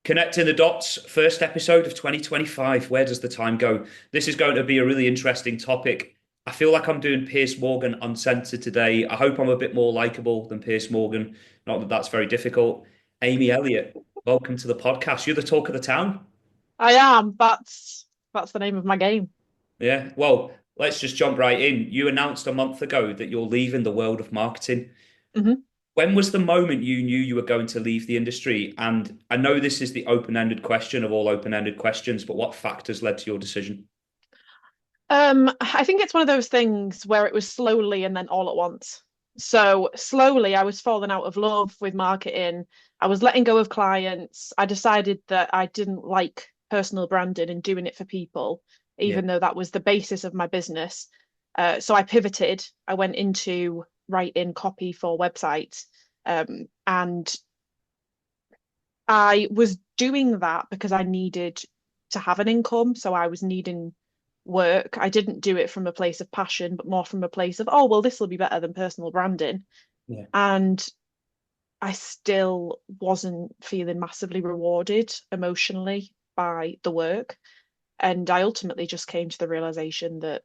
Connecting the dots, first episode of 2025. Where does the time go? This is going to be a really interesting topic. I feel like I'm doing Piers Morgan uncensored today. I hope I'm a bit more likable than Piers Morgan. Not that that's very difficult. Amy Elliott, welcome to the podcast. You're the talk of the town. I am. That's the name of my game. Yeah. Well, let's just jump right in. You announced a month ago that you're leaving the world of marketing. hmm When was the moment you knew you were going to leave the industry? And I know this is the open-ended question of all open-ended questions, but what factors led to your decision? I think it's one of those things where it was slowly and then all at once. So slowly, I was falling out of love with marketing. I was letting go of clients. I decided that I didn't like personal branding and doing it for people, Yeah. even though that was the basis of my business. So I pivoted. I went into writing copy for websites, and I was doing that because I needed to have an income. So I was needing work. I didn't do it from a place of passion, but more from a place of, oh, well, this will be better than personal branding. Yeah. And I still wasn't feeling massively rewarded emotionally by the work. And I ultimately just came to the realization that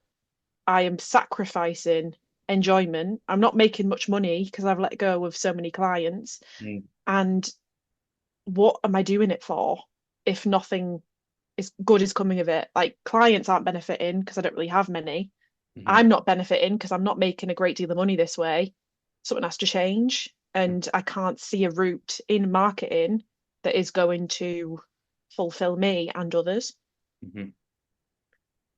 I am sacrificing enjoyment. I'm not making much money because I've let go of so many clients. Mm. And what am I doing it for if nothing is good is coming of it? Like clients aren't benefiting because I don't really have many. Mhm. I'm not benefiting because I'm not making a great deal of money this way. Something has to change. And I can't see a route in marketing that is going to fulfill me and others. Mhm.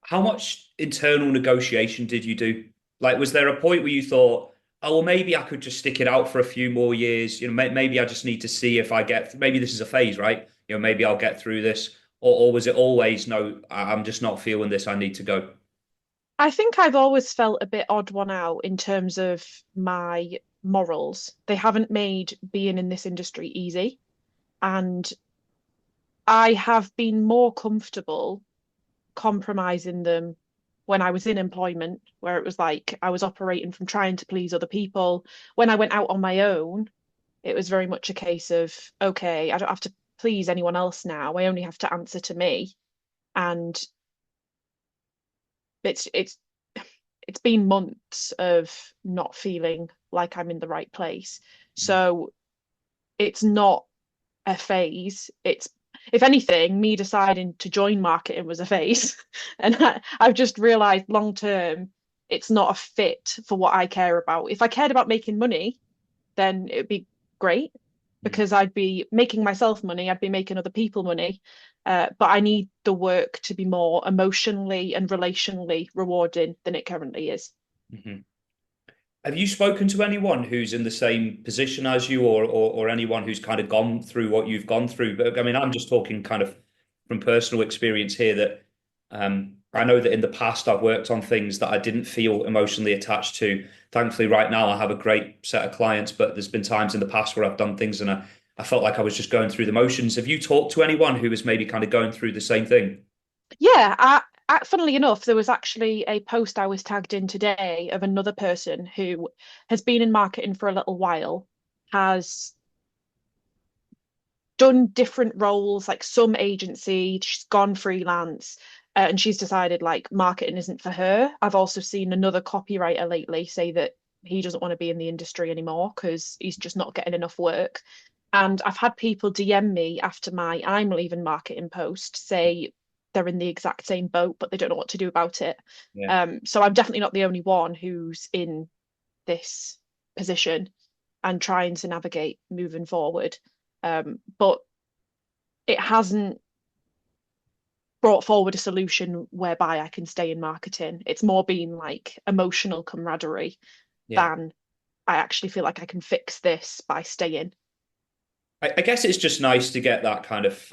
How much internal negotiation did you do? Like, was there a point where you thought, oh, well, maybe I could just stick it out for a few more years? Maybe I just need to see if I get, maybe this is a phase, right? Maybe I'll get through this. Or was it always, no, I'm just not feeling this. I need to go. I think I've always felt a bit odd one out in terms of my morals. They haven't made being in this industry easy. And I have been more comfortable compromising them when I was in employment, where it was like I was operating from trying to please other people. When I went out on my own, it was very much a case of, okay, I don't have to please anyone else now. I only have to answer to me. And it's it's been months of not feeling like I'm in the right place. So it's not a phase. It's, if anything, me deciding to join marketing was a phase. And I've just realized long term, it's not a fit for what I care about. If I cared about making money, then it'd be great Mhm. because I'd be making myself money, I'd be making other people money. But I need the work to be more emotionally and relationally rewarding than it currently is. Mhm. Have you spoken to anyone who's in the same position as you, or anyone who's kind of gone through what you've gone through? But I mean, I'm just talking kind of from personal experience here that I know that in the past I've worked on things that I didn't feel emotionally attached to. Thankfully, right now I have a great set of clients, but there's been times in the past where I've done things and I felt like I was just going through the motions. Have you talked to anyone who was maybe kind of going through the same thing? Yeah, funnily enough, there was actually a post I was tagged in today of another person who has been in marketing for a little while, has done different roles, like some agency, she's gone freelance, and she's decided like marketing isn't for her. I've also seen another copywriter lately say that he doesn't want to be in the industry anymore because he's just not getting enough work. And I've had people DM me after my I'm leaving marketing post say they're in the exact same boat, but they don't know what to do about it. Yeah. So I'm definitely not the only one who's in this position and trying to navigate moving forward. But it hasn't brought forward a solution whereby I can stay in marketing. It's more been like emotional camaraderie Yeah. than I actually feel like I can fix this by staying. I guess it's just nice to get that kind of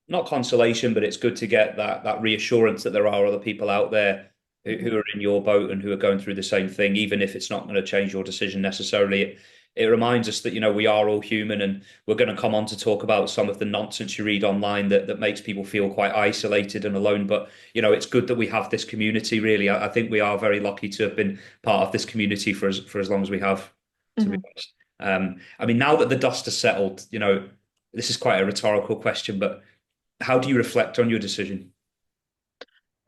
not consolation, but it's good to get that reassurance that there are other people out there who Mhm. are in your boat and who are going through the same thing, even if it's not going to change your decision necessarily. It reminds us that we are all human, and we're going to come on to talk about some of the nonsense you read online that makes people feel quite isolated and alone. But it's good that we have this community. Really, I think we are very lucky to have been part of this community for as long as we have. To be Mhm. honest, I mean, now that the dust has settled, this is quite a rhetorical question, but how do you reflect on your decision?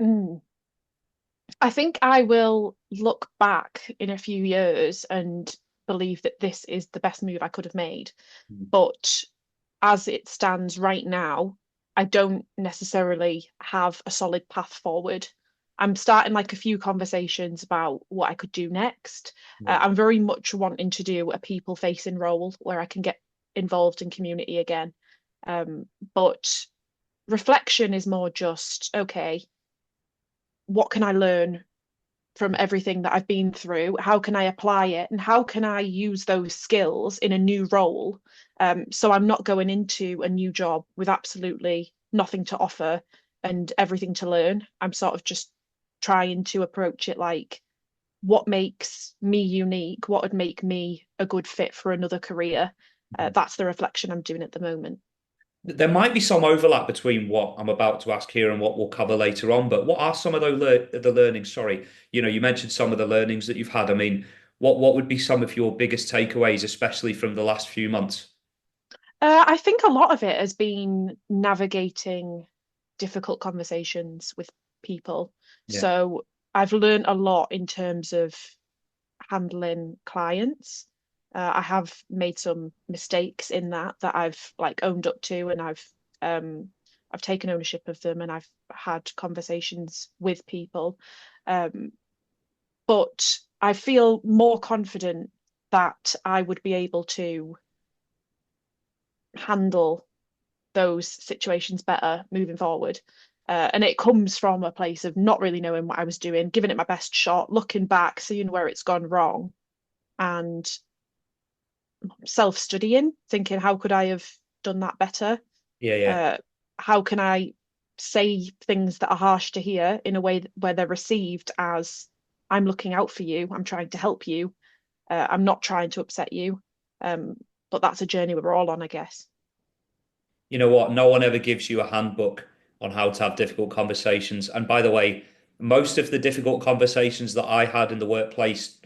Mm. I think I will look back in a few years and believe that this is the best move I could have made. But as it stands right now, I don't necessarily have a solid path forward. I'm starting like a few conversations about what I could do next. Yeah. I'm very much wanting to do a people-facing role where I can get involved in community again. Um, but reflection is more just, okay, what can I learn from everything that I've been through? How can I apply it? And how can I use those skills in a new role? So I'm not going into a new job with absolutely nothing to offer and everything to learn. I'm sort of just trying to approach it like, what makes me unique? What would make me a good fit for another career? That's the reflection I'm doing at the moment. There might be some overlap between what I'm about to ask here and what we'll cover later on, but what are some of the learnings? Sorry, you mentioned some of the learnings that you've had. I mean, what would be some of your biggest takeaways, especially from the last few months? I think a lot of it has been navigating difficult conversations with people. Yeah. So I've learned a lot in terms of handling clients. I have made some mistakes in that I've like owned up to, and I've taken ownership of them, and I've had conversations with people. Um, but I feel more confident that I would be able to handle those situations better moving forward. And it comes from a place of not really knowing what I was doing, giving it my best shot, looking back, seeing where it's gone wrong, and self-studying, thinking, how could I have done that better? Yeah, yeah. Uh, how can I say things that are harsh to hear in a way where they're received as I'm looking out for you, I'm trying to help you, I'm not trying to upset you. Um, but that's a journey we're all on, I guess. You know what? No one ever gives you a handbook on how to have difficult conversations. And by the way, most of the difficult conversations that I had in the workplace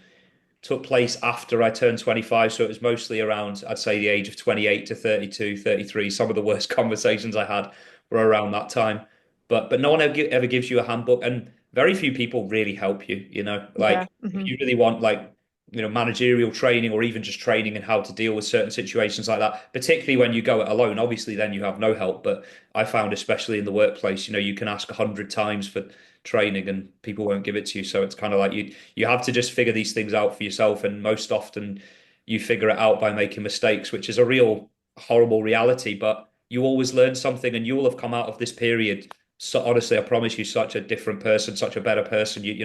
took place after I turned 25. So it was mostly around, I'd say, the age of 28 to 32, 33. Some of the worst conversations I had were around that time. But no one ever gives you a handbook, and very few people really help you, Yeah. like if you really want like, managerial training or even just training in how to deal with certain situations like that, particularly when you go it alone, obviously then you have no help. But I found especially in the workplace, you can ask 100 times for training and people won't give it to you. So it's kind of like you have to just figure these things out for yourself. And most often you figure it out by making mistakes, which is a real horrible reality. But you always learn something, and you will have come out of this period. So honestly, I promise you, such a different person, such a better person. You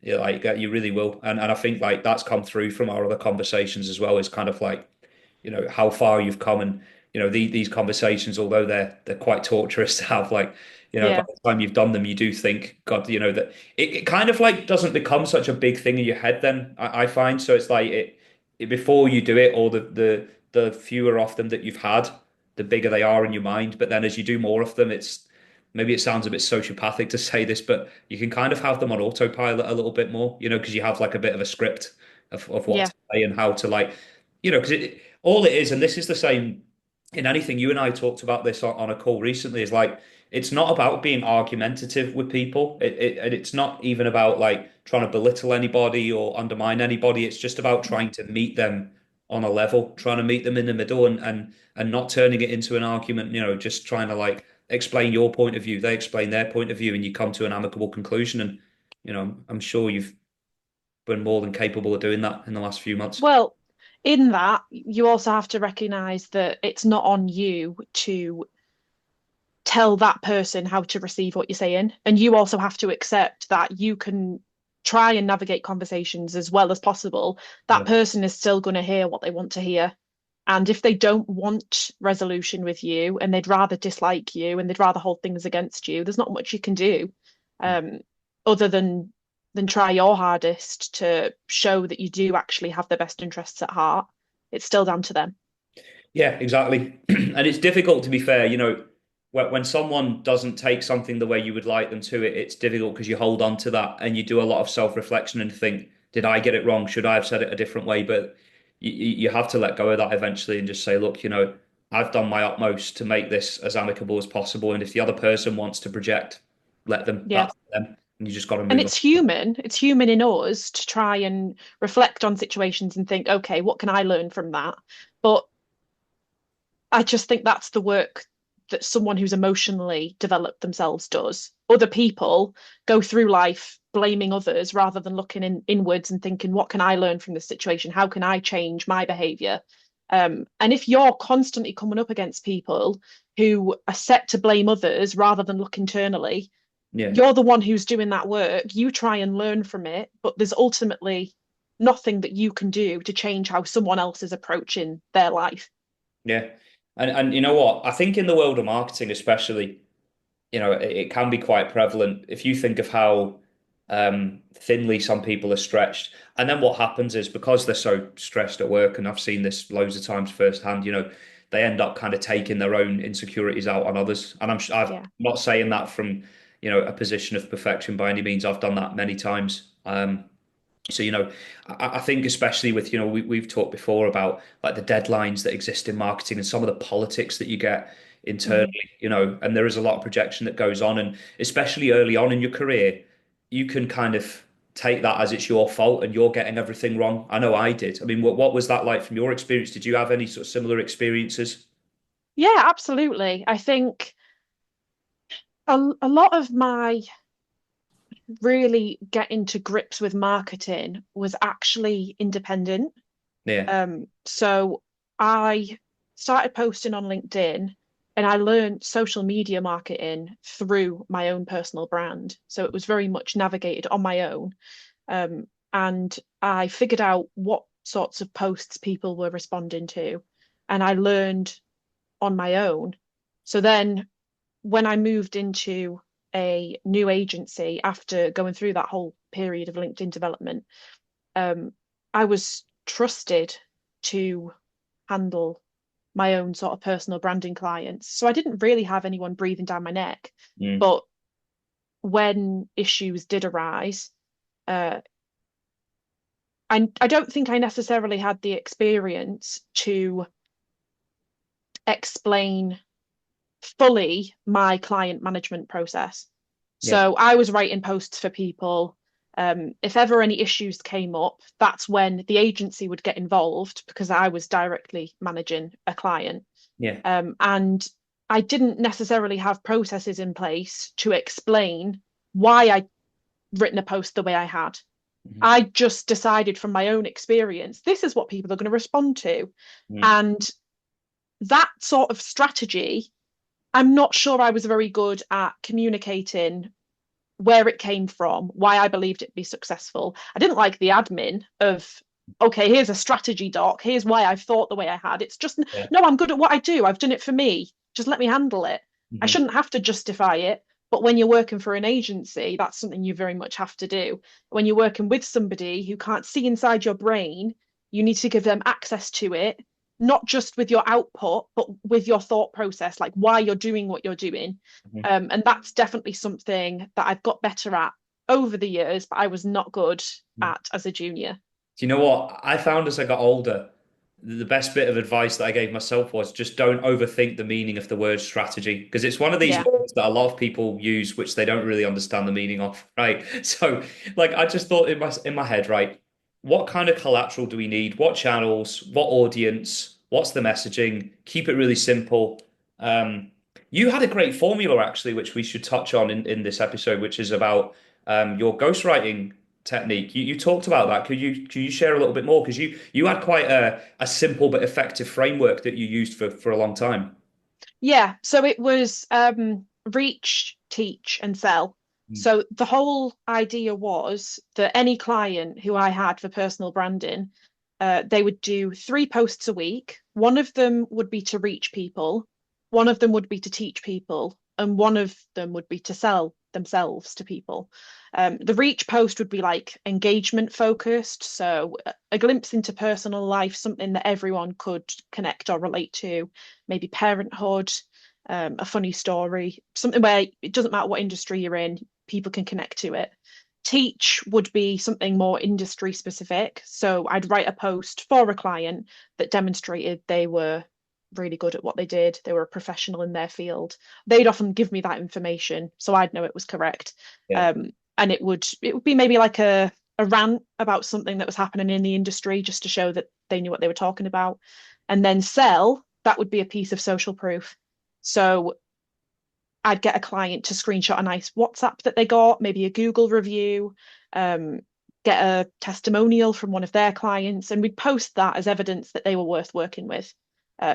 really will. And I think like that's come through from our other conversations as well. Is kind of like, how far you've come, and these conversations, although they're quite torturous to have, like, by Yeah. the time you've done them, you do think, God, that it kind of like doesn't become such a big thing in your head then, I find. So it's like it before you do it, or the fewer of them that you've had, the bigger they are in your mind. But then as you do more of them, it's maybe it sounds a bit sociopathic to say this, but you can kind of have them on autopilot a little bit more, because you have like a bit of a script of what Yeah. to say and how to, like, because all it is, and this is the same in anything. You and I talked about this on a call recently, is like it's not about being argumentative with people. And it's not even about like trying to belittle anybody or undermine anybody. It's just about trying to meet them on a level, trying to meet them in the middle, and not turning it into an argument, just trying to like explain your point of view, they explain their point of view, and you come to an amicable conclusion. And I'm sure you've been more than capable of doing that in the last few months. Well, in that, you also have to recognize that it's not on you to tell that person how to receive what you're saying. And you also have to accept that you can try and navigate conversations as well as possible. That Yeah. person is still going to hear what they want to hear. And if they don't want resolution with you and they'd rather dislike you and they'd rather hold things against you, there's not much you can do um, other than try your hardest to show that you do actually have their best interests at heart. It's still down to them. Yeah, exactly. And it's difficult, to be fair, when someone doesn't take something the way you would like them to, it's difficult because you hold on to that and you do a lot of self-reflection and think, did I get it wrong? Should I have said it a different way? But you have to let go of that eventually and just say, look, I've done my utmost to make this as amicable as possible. And if the other person wants to project, let them. Yeah. That's them. And you just got to And move on. it's human in us to try and reflect on situations and think, okay, what can I learn from that? But I just think that's the work that someone who's emotionally developed themselves does. Other people go through life blaming others rather than looking inwards and thinking, what can I learn from this situation? How can I change my behavior? And if you're constantly coming up against people who are set to blame others rather than look internally, Yeah. you're the one who's doing that work. You try and learn from it, but there's ultimately nothing that you can do to change how someone else is approaching their life. Yeah. And you know what? I think in the world of marketing, especially, it can be quite prevalent. If you think of how thinly some people are stretched, and then what happens is because they're so stressed at work, and I've seen this loads of times firsthand, they end up kind of taking their own insecurities out on others. And I'm Yeah. not saying that from, a position of perfection by any means. I've done that many times. So, I think especially with, we've talked before about like the deadlines that exist in marketing and some of the politics that you get Mm. internally, and there is a lot of projection that goes on. And especially early on in your career, you can kind of take that as it's your fault and you're getting everything wrong. I know I did. I mean, what was that like from your experience? Did you have any sort of similar experiences? Yeah, absolutely. I think a lot of my really getting to grips with marketing was actually independent. Yeah. So I started posting on LinkedIn and I learned social media marketing through my own personal brand. So it was very much navigated on my own. And I figured out what sorts of posts people were responding to, and I learned on my own. So then when I moved into a new agency after going through that whole period of LinkedIn development, um, I was trusted to handle my own sort of personal branding clients. So I didn't really have anyone breathing down my neck. Mm. But when issues did arise, uh, I don't think I necessarily had the experience to explain fully my client management process. Yeah. So I was writing posts for people. If ever any issues came up, that's when the agency would get involved because I was directly managing a client. Yeah. And I didn't necessarily have processes in place to explain why I'd written a post the way I had. Mhm. I just decided from my own experience, this is what people are going to respond to. Mm. And that sort of strategy, I'm not sure I was very good at communicating where it came from, why I believed it'd be successful. I didn't like the admin of, okay, here's a strategy doc, here's why I've thought the way I had. It's just, Yeah. no, I'm good at what I do. I've done it for me. Just let me handle it. I Mhm. shouldn't have to justify it. But when you're working for an agency, that's something you very much have to do. When you're working with somebody who can't see inside your brain, you need to give them access to it, not just with your output, but with your thought process, like why you're doing what you're doing. Mhm. And that's definitely something that I've got better at over the years, but I was not good at as a junior. Do you know what I found as I got older? The best bit of advice that I gave myself was just don't overthink the meaning of the word strategy because it's one of these Yeah. words that a lot of people use which they don't really understand the meaning of, right? So, like, I just thought in my head, right, what kind of collateral do we need? What channels? What audience? What's the messaging? Keep it really simple. Um, you had a great formula actually, which we should touch on in this episode, which is about your ghostwriting technique. You talked about that. Could you share a little bit more? Because you had quite a simple but effective framework that you used for a long time. Yeah. So it was reach, teach, and sell. Mm. So the whole idea was that any client who I had for personal branding, they would do 3 posts a week. One of them would be to reach people, one of them would be to teach people, and one of them would be to sell themselves to people. The reach post would be like engagement focused, so a glimpse into personal life, something that everyone could connect or relate to, maybe parenthood, a funny story, something where it doesn't matter what industry you're in, people can connect to it. Teach would be something more industry specific. So I'd write a post for a client that demonstrated they were really good at what they did. They were a professional in their field. They'd often give me that information, so I'd know it was correct. Yeah. And it would be maybe like a rant about something that was happening in the industry just to show that they knew what they were talking about. And then sell, that would be a piece of social proof. So I'd get a client to screenshot a nice WhatsApp that they got, maybe a Google review, um, get a testimonial from one of their clients, and we'd post that as evidence that they were worth working with.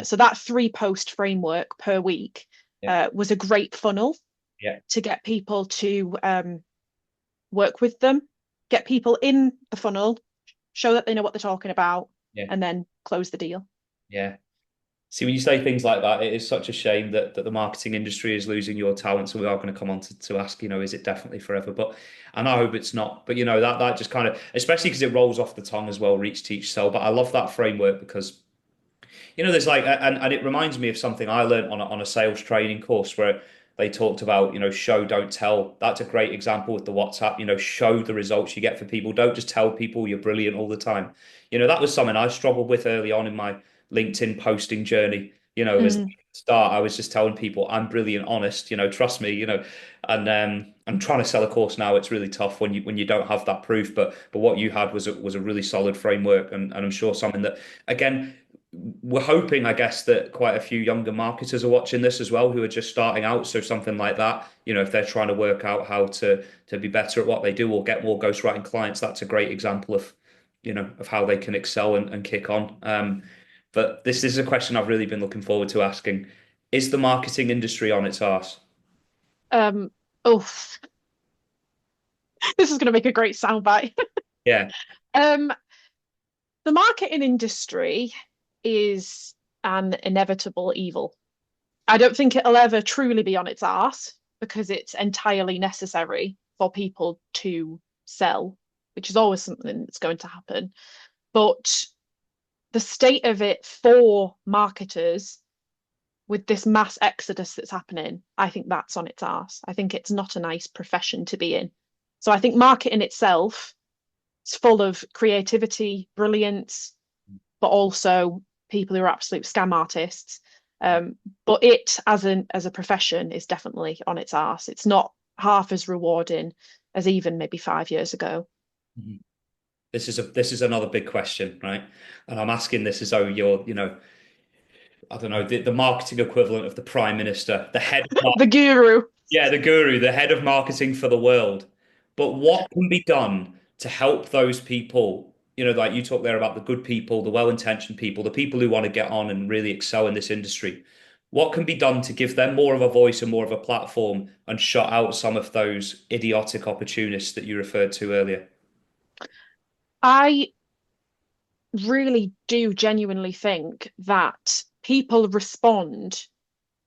So that 3 post framework per week Yeah. was a great funnel Yeah. to get people to work with them, get people in the funnel, show that they know what they're talking about, Yeah. and then close the deal. Yeah. See, when you say things like that, it is such a shame that the marketing industry is losing your talent. So we are going to come on to ask, is it definitely forever? But and I hope it's not. But that just kind of, especially because it rolls off the tongue as well, reach, teach, sell. But I love that framework because there's like, and it reminds me of something I learned on a sales training course where they talked about, show, don't tell. That's a great example with the WhatsApp, show the results you get for people. Don't just tell people you're brilliant all the time. That was something I struggled with early on in my LinkedIn posting journey. As the Mm. start, I was just telling people I'm brilliant, honest, trust me, and I'm trying to sell a course now. It's really tough when you don't have that proof. But what you had was a really solid framework, and I'm sure something that again we're hoping, I guess, that quite a few younger marketers are watching this as well, who are just starting out. So something like that, if they're trying to work out how to be better at what they do or get more ghostwriting clients, that's a great example of how they can excel and kick on. But this is a question I've really been looking forward to asking. Is the marketing industry on its arse? Um, oh, this is going to make a great soundbite. Yeah, Um, the marketing industry is an inevitable evil. I don't think it'll ever truly be on its arse because it's entirely necessary for people to sell, which is always something that's going to happen. But the state of it for marketers with this mass exodus that's happening, I think that's on its arse. I think it's not a nice profession to be in. So I think marketing itself is full of creativity, brilliance, but also people who are absolute scam artists. But it as a profession is definitely on its arse. It's not half as rewarding as even maybe 5 years ago. Mhm. This is another big question, right? And I'm asking this as though you're, I don't know, the marketing equivalent of the prime minister, the head of The guru. yeah, the guru, the head of marketing for the world. But what can be done to help those people? Like you talk there about the good people, the well-intentioned people, the people who want to get on and really excel in this industry. What can be done to give them more of a voice and more of a platform and shut out some of those idiotic opportunists that you referred to earlier? I really do genuinely think that people respond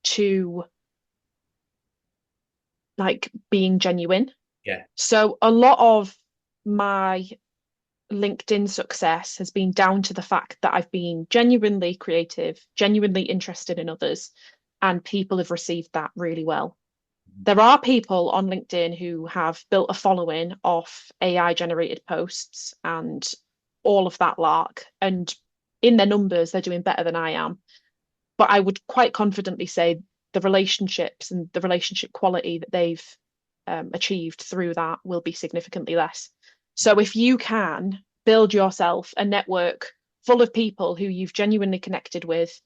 to like being genuine. Yeah, So a lot of my LinkedIn success has been down to the fact that I've been genuinely creative, genuinely interested in others, and people have received that really well. There are people on LinkedIn who have built a following off AI generated posts and all of that lark. And in their numbers, they're doing better than I am. But I would quite confidently say the relationships and the relationship quality that they've achieved through that will be significantly less. So if you can build yourself a network full of people who you've genuinely connected with,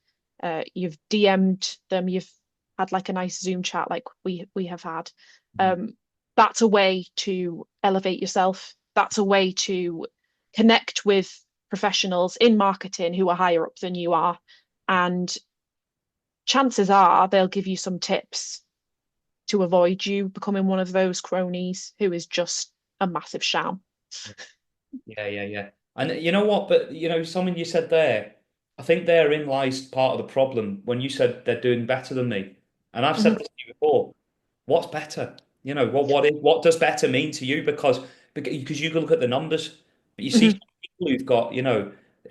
you've DM'd them, you've had like a nice Zoom chat like we have had. Um, that's a way to elevate yourself. That's a way to connect with professionals in marketing who are higher up than you are. And chances are they'll give you some tips to avoid you becoming one of those cronies who is just a massive sham. yeah, yeah, yeah. And you know what? But something you said there, I think therein lies part of the problem when you said they're doing better than me. And I've said Mhm, this to you before. What's better? What does better mean to you? Because you can look at the numbers, but you see mhm. some people who've got,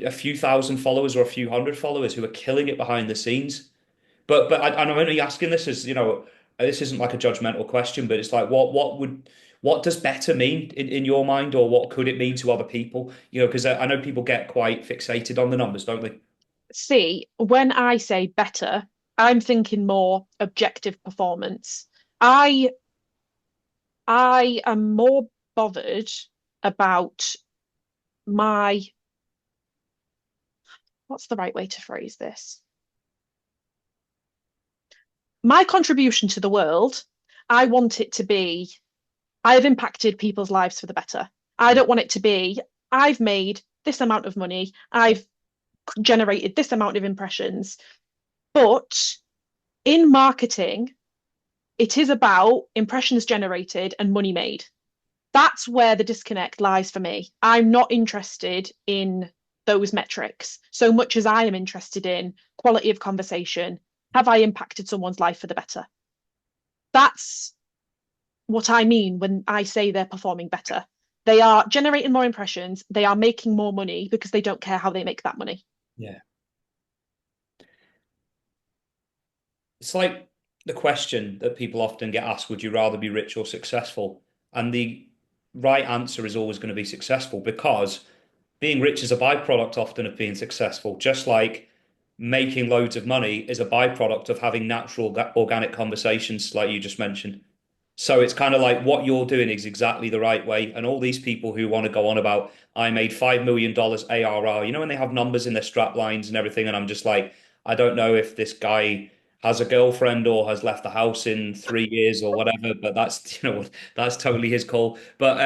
a few thousand followers or a few hundred followers who are killing it behind the scenes. And I'm only asking this as, this isn't like a judgmental question, but it's like what does better mean in your mind, or what could it mean to other people? Because I know people get quite fixated on the numbers, don't they? See, when I say better, I'm thinking more objective performance. I I am more bothered about my, what's the right way to phrase this? My contribution to the world. I want it to be, I have impacted people's lives for the better. I Yeah. don't want it to be, I've made this amount of money, I've generated this amount of impressions. But in marketing, it is about impressions generated and money made. That's where the disconnect lies for me. I'm not interested in those metrics so much as I am interested in quality of conversation. Have I impacted someone's life for the better? That's what I mean when I say they're performing better. They are generating more impressions, they are making more money because they don't care how they make that money. Yeah. It's like the question that people often get asked, would you rather be rich or successful? And the right answer is always going to be successful because being rich is a byproduct often of being successful, just like making loads of money is a byproduct of having natural organic conversations like you just mentioned. So it's kind of like what you're doing is exactly the right way. And all these people who want to go on about, I made $5 million ARR, when they have numbers in their strap lines and everything. And I'm just like, I don't know if this guy has a girlfriend or has left the house in 3 years or whatever, but that's, that's totally his call. But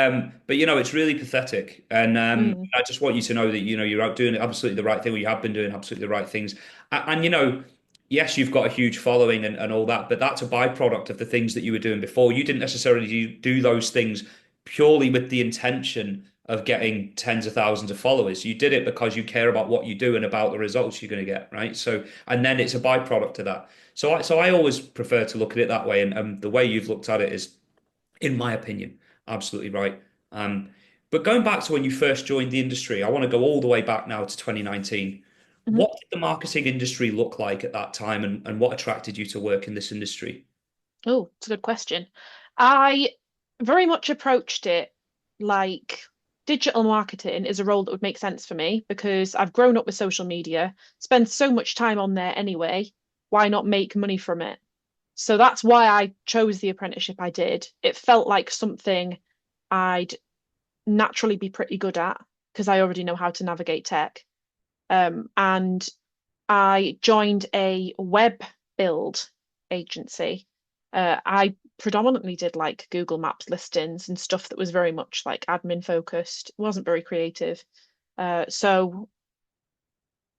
it's really pathetic. And Mm, I just want you to know that, you're out doing absolutely the right thing, or you have been doing absolutely the right things. And, yes, you've got a huge following and all that, but that's a byproduct of the things that you were doing before. You didn't necessarily do those things purely with the intention of getting tens of thousands of followers. You did it because you care about what you do and about the results you're going to get, right? So, and then it's a byproduct of that. So I always prefer to look at it that way. And the way you've looked at it is, in my opinion, absolutely right. Um, but going back to when you first joined the industry, I want to go all the way back now to 2019. mhm. What did the marketing industry look like at that time, and what attracted you to work in this industry? Oh, it's a good question. I very much approached it like digital marketing is a role that would make sense for me because I've grown up with social media, spend so much time on there anyway. Why not make money from it? So that's why I chose the apprenticeship I did. It felt like something I'd naturally be pretty good at because I already know how to navigate tech. And I joined a web build agency. I predominantly did like Google Maps listings and stuff that was very much like admin focused. It wasn't very creative. So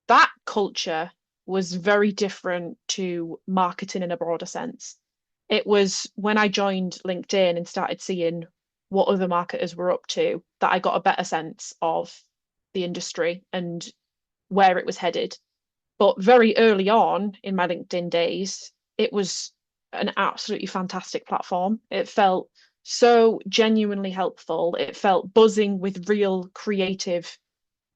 that culture was very different to marketing in a broader sense. It was when I joined LinkedIn and started seeing what other marketers were up to that I got a better sense of the industry and where it was headed. But very early on in my LinkedIn days, it was an absolutely fantastic platform. It felt so genuinely helpful. It felt buzzing with real creative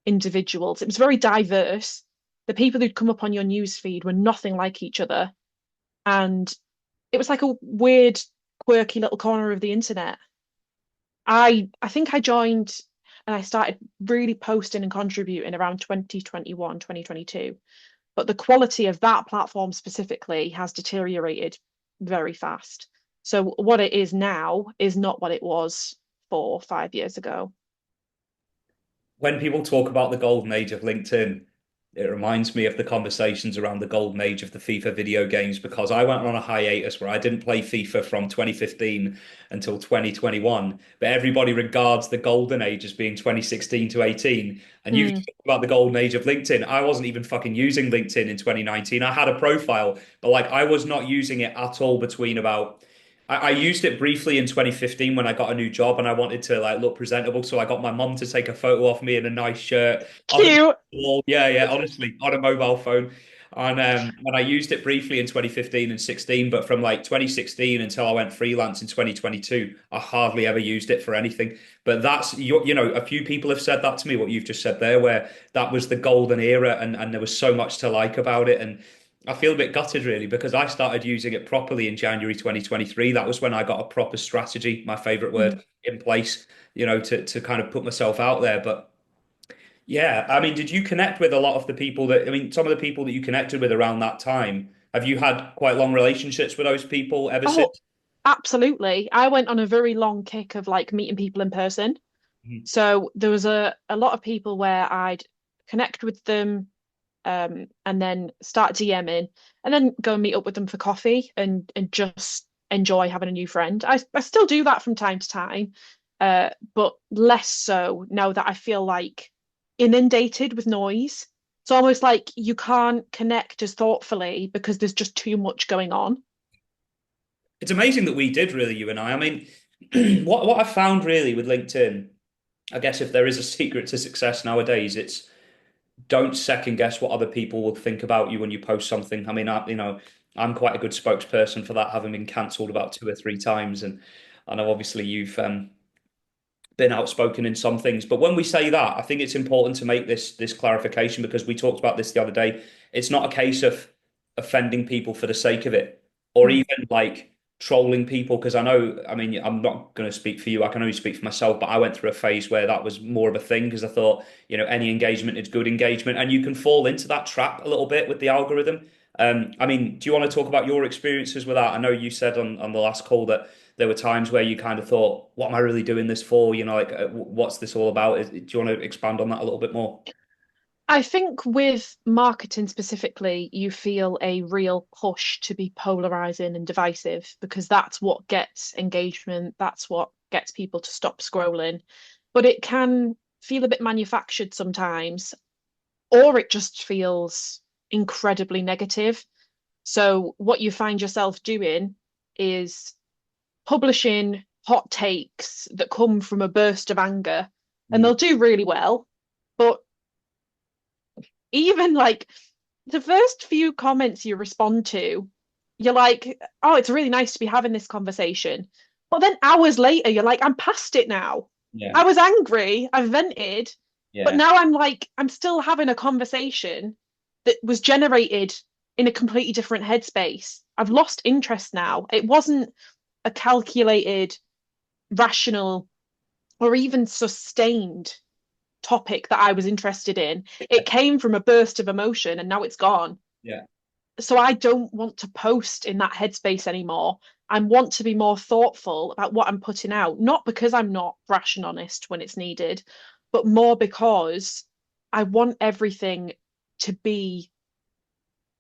individuals. It was very diverse. The people who'd come up on your news feed were nothing like each other. And it was like a weird, quirky little corner of the internet. I think I joined and I started really posting and contributing around 2021, 2022. But the quality of that platform specifically has deteriorated very fast. So what it is now is not what it was 4 or 5 years ago. When people talk about the golden age of LinkedIn, it reminds me of the conversations around the golden age of the FIFA video games because I went on a hiatus where I didn't play FIFA from 2015 until 2021. But everybody regards the golden age as being 2016 to 18. And you Mm, talk about the golden age of LinkedIn. I wasn't even fucking using LinkedIn in 2019. I had a profile, but like I was not using it at all between about I used it briefly in 2015 when I got a new job and I wanted to like look presentable. So I got my mum to take a photo of me in a nice shirt of it. cute. Yeah, yeah, honestly, on a mobile phone. And I used it briefly in 2015 and 16, but from like 2016 until I went freelance in 2022, I hardly ever used it for anything. But that's a few people have said that to me, what you've just said there, where that was the golden era and there was so much to like about it. And I feel a bit gutted really because I started using it properly in January 2023. That was when I got a proper strategy, my favorite Mm, word, in place, to kind of put myself out there. But Yeah, I mean, did you connect with a lot of the people that, I mean, some of the people that you connected with around that time? Have you had quite long relationships with those people ever Oh, since? absolutely. I went on a very long kick of like meeting people in person. Mhm. So there was a lot of people where I'd connect with them, and then start DMing, and then go and meet up with them for coffee and just enjoy having a new friend. I still do that from time to time, but less so now that I feel like inundated with noise. It's almost like you can't connect as thoughtfully because there's just too much going on. It's amazing that we did really, you and I. I mean, what I found really with LinkedIn, I guess if there is a secret to success nowadays, it's don't second guess what other people will think about you when you post something. I mean, I'm quite a good spokesperson for that, having been cancelled about two or three times, and I know obviously you've been outspoken in some things. But when we say that, I think it's important to make this clarification because we talked about this the other day. It's not a case of offending people for the sake of it, or Mm. even like trolling people. Because I know, I mean, I'm not going to speak for you. I can only speak for myself. But I went through a phase where that was more of a thing because I thought, any engagement is good engagement, and you can fall into that trap a little bit with the algorithm. I mean, do you want to talk about your experiences with that? I know you said on the last call that there were times where you kind of thought, what am I really doing this for? Like, what's this all about? Do you want to expand on that a little bit more? I think with marketing specifically, you feel a real push to be polarizing and divisive because that's what gets engagement, that's what gets people to stop scrolling. But it can feel a bit manufactured sometimes, or it just feels incredibly negative. So, what you find yourself doing is publishing hot takes that come from a burst of anger, and Mm, they'll do really well. But even like the first few comments you respond to, you're like, oh, it's really nice to be having this conversation. But then hours later, you're like, I'm past it now. yeah, I was angry, I vented, but yeah, now I'm like, I'm still having a conversation that was generated in a completely different headspace. I've lost interest now. It wasn't a calculated, rational, or even sustained topic that I was interested in. It came from a burst of emotion and now it's gone. yeah, So I don't want to post in that headspace anymore. I want to be more thoughtful about what I'm putting out, not because I'm not brash and honest when it's needed, but more because I want everything to be,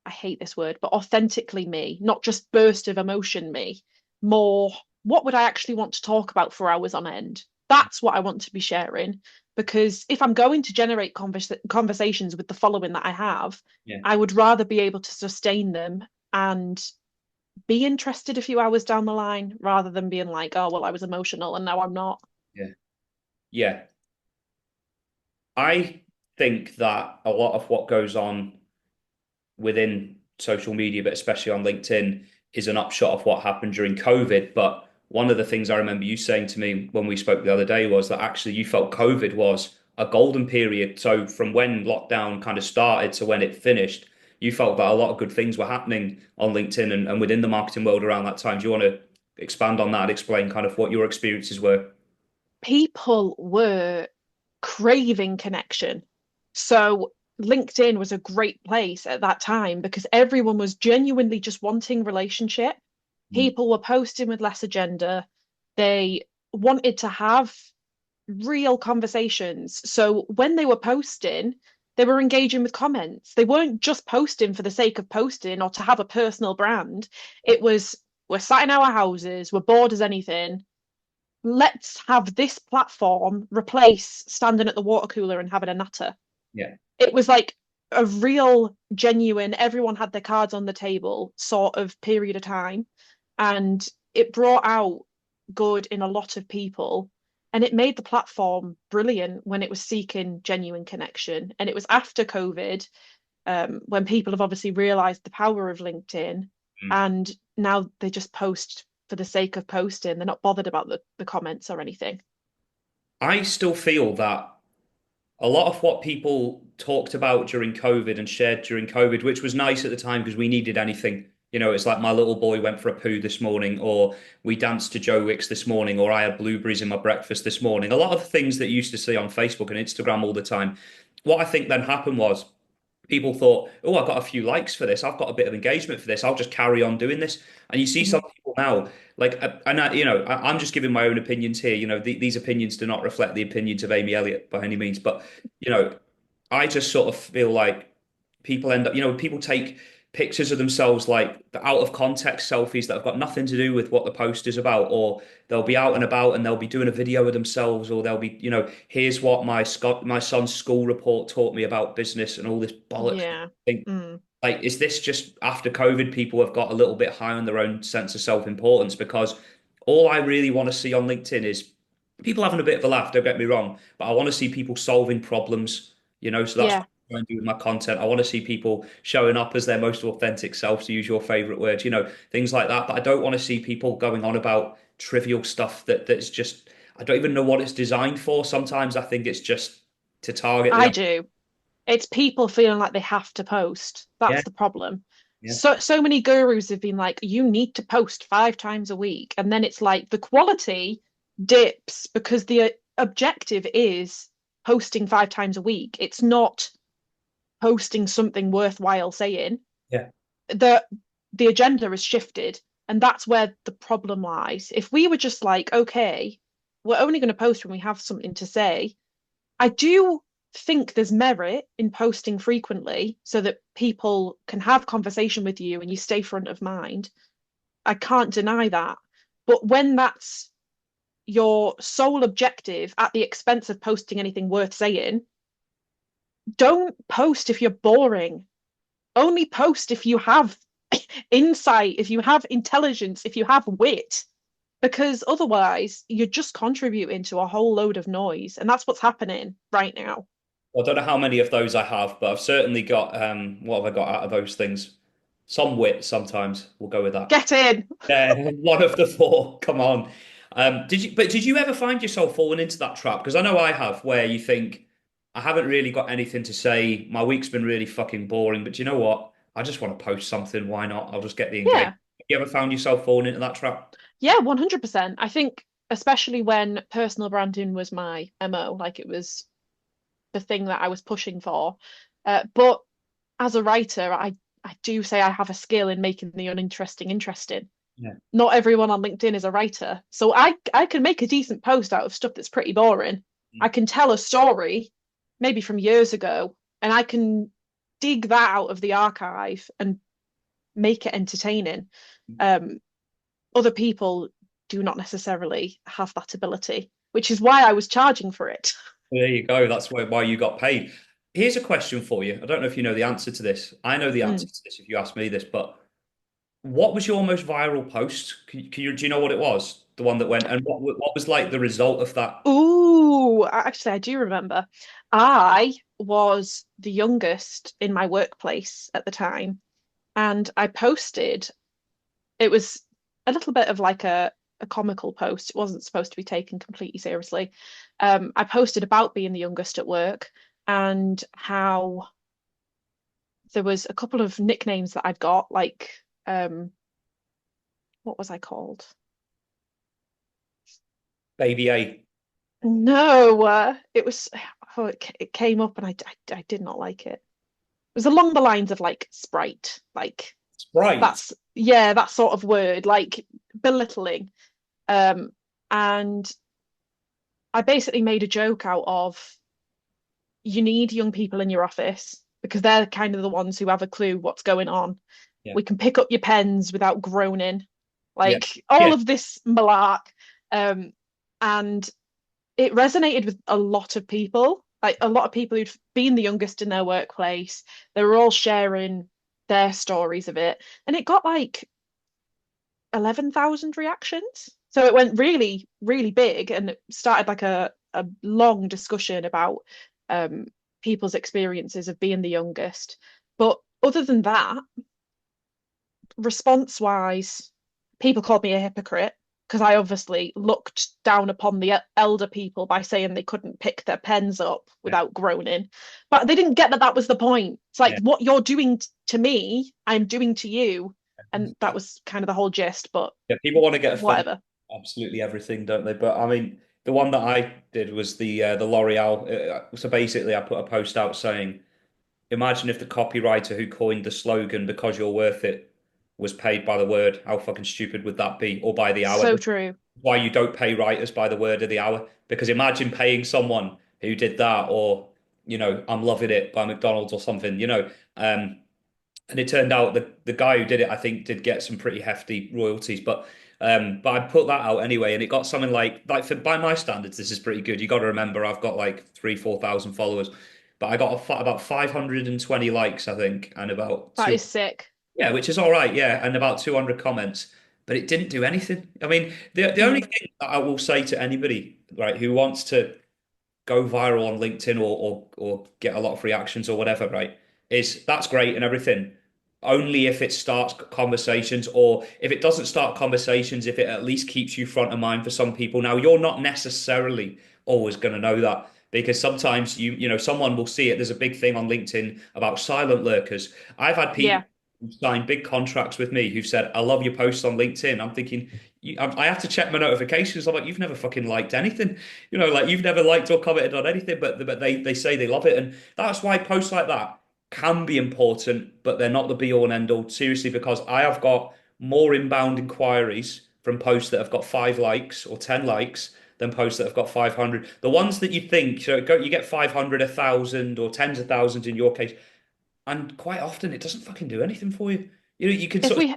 I hate this word, but authentically me, not just burst of emotion me. More, what would I actually want to talk about for hours on end? That's what I want to be sharing. Because if I'm going to generate conversations with the following that I have, yeah, I would rather be able to sustain them and be interested a few hours down the line rather than being like, oh, well, I was emotional and now I'm not. yeah, yeah. I think that a lot of what goes on within social media, but especially on LinkedIn, is an upshot of what happened during COVID. But one of the things I remember you saying to me when we spoke the other day was that actually you felt COVID was a golden period. So from when lockdown kind of started to when it finished, you felt that a lot of good things were happening on LinkedIn and within the marketing world around that time. Do you want to expand on that and explain kind of what your experiences were? People were craving connection. So LinkedIn was a great place at that time because everyone was genuinely just wanting relationship. Mm, People were posting with less agenda. They wanted to have real conversations. So when they were posting, they were engaging with comments. They weren't just posting for the sake of posting or to have a personal brand. yeah, It was, we're sat in our houses, we're bored as anything. Let's have this platform replace standing at the water cooler and having a natter. yeah. It was like a real, genuine, everyone had their cards on the table sort of period of time. And it brought out good in a lot of people. And it made the platform brilliant when it was seeking genuine connection. And it was after COVID, when people have obviously realized the power of LinkedIn, Mm. and now they just post for the sake of posting. They're not bothered about the comments or anything. I still feel that a lot of what people talked about during COVID and shared during COVID, which was nice at the time because we needed anything. It's like my little boy went for a poo this morning, or we danced to Joe Wicks this morning, or I had blueberries in my breakfast this morning. A lot of things that you used to see on Facebook and Instagram all the time. what I think then happened was people thought, oh, I've got a few likes for this. I've got a bit of engagement for this. I'll just carry on doing this. And you see some Mhm. people now, like, and I, I'm just giving my own opinions here. These opinions do not reflect the opinions of Amy Elliott by any means. But, you know, I just sort of feel like people end up, people take pictures of themselves like the out of context selfies that have got nothing to do with what the post is about, or they'll be out and about and they'll be doing a video of themselves, or they'll be, here's what my son's school report taught me about business and all this bollocks. Yeah. I think, Mm. like, is this just after COVID, people have got a little bit high on their own sense of self-importance? Because all I really want to see on LinkedIn is people having a bit of a laugh, don't get me wrong, but I want to see people solving problems, so that's what Yeah. I'm trying to do with my content. I want to see people showing up as their most authentic selves, to use your favorite words, things like that. But I don't want to see people going on about trivial stuff that's just, I don't even know what it's designed for. Sometimes I think it's just to target I the, do. It's people feeling like they have to post. yeah, That's the problem. yeah. So many gurus have been like, you need to post 5 times a week. And then it's like the quality dips because the objective is posting 5 times a week. It's not posting something worthwhile saying. Yeah. The the agenda has shifted, and that's where the problem lies. If we were just like, okay, we're only going to post when we have something to say, I do think there's merit in posting frequently so that people can have conversation with you and you stay front of mind. I can't deny that. But when that's your sole objective at the expense of posting anything worth saying, don't post if you're boring. Only post if you have insight, if you have intelligence, if you have wit, because otherwise you're just contributing to a whole load of noise. And that's what's happening right now. Well, I don't know how many of those I have, but I've certainly got, what have I got out of those things? Some wit sometimes. We'll go with that. Get in. Yeah, one of the four. Come on. Did you ever find yourself falling into that trap? Because I know I have, where you think, I haven't really got anything to say. My week's been really fucking boring, but you know what? I just want to post something. Why not? I'll just get the engagement. Yeah. Have you ever found yourself falling into that trap? Yeah, 100%. I think especially when personal branding was my MO, like it was the thing that I was pushing for. But as a writer, I do say I have a skill in making the uninteresting interesting. Yeah. Not everyone on LinkedIn is a writer. So I can make a decent post out of stuff that's pretty boring. I can tell a story, maybe from years ago, and I can dig that out of the archive and make it entertaining. Um, Other people do not necessarily have that ability, which is why I was charging for it. There you go. That's why you got paid. Here's a question for you. I don't know if you know the answer to this. I know the answer Mm. to this if you ask me this, but what was your most viral post? Do you know what it was? The one that went, and what was like the result of that? Ooh, actually, I do remember. I was the youngest in my workplace at the time, and I posted, it was a little bit of like a comical post. It wasn't supposed to be taken completely seriously. I posted about being the youngest at work and how there was a couple of nicknames that I'd got, like what was I called? Baby A. No, it was oh, it came up and I did not like it. It was along the lines of like Sprite, like Sprite. that's yeah, that sort of word, like belittling. Um, and I basically made a joke out of you need young people in your office because they're kind of the ones who have a clue what's going on. Yeah. We can pick up your pens without groaning, Yeah. like all Yeah. of this malark. And it resonated with a lot of people, like a lot of people who'd been the youngest in their workplace. They were all sharing their stories of it. And it got like 11,000 reactions. So it went really, really big and it started like a long discussion about um, people's experiences of being the youngest. But other than that, response wise, people called me a hypocrite because I obviously looked down upon the elder people by saying they couldn't pick their pens up Yeah. without groaning. But they didn't get that that was the point. It's like Yeah. what you're doing to me, I'm doing to you. And that was kind of the whole gist, but Yeah. People want to get offended whatever. by absolutely everything, don't they? But I mean, The one that I did was the L'Oreal. So basically, I put a post out saying, "Imagine if the copywriter who coined the slogan 'Because you're worth it' was paid by the word. How fucking stupid would that be? Or by the hour? So true. Why you don't pay writers by the word of the hour? Because imagine paying someone who did that, or I'm loving it by McDonald's or something. And it turned out that the guy who did it, I think, did get some pretty hefty royalties. But I put that out anyway, and it got something like for by my standards, this is pretty good. You got to remember, I've got like 3, 4 thousand followers, but I got about 520 likes, I think, and about That two, is sick. yeah, which is all right, yeah, and about 200 comments. But it didn't do anything. I mean, the only Mm. thing that I will say to anybody, right, who wants to go viral on LinkedIn or get a lot of reactions or whatever, right? Is that's great and everything. Only if it starts conversations, or if it doesn't start conversations, if it at least keeps you front of mind for some people. Now, you're not necessarily always going to know that because sometimes someone will see it. There's a big thing on LinkedIn about silent lurkers. I've had people Yeah. who signed big contracts with me who've said, "I love your posts on LinkedIn." I'm thinking, I have to check my notifications. I'm like, "You've never fucking liked anything." Like you've never liked or commented on anything, but they say they love it, and that's why posts like that can be important, but they're not the be all and end all. Seriously, because I have got more inbound inquiries from posts that have got 5 likes or 10 likes than posts that have got 500. The ones that you think, you get 500, 1,000, or tens of thousands in your case, and quite often it doesn't fucking do anything for you. You can If sort of, we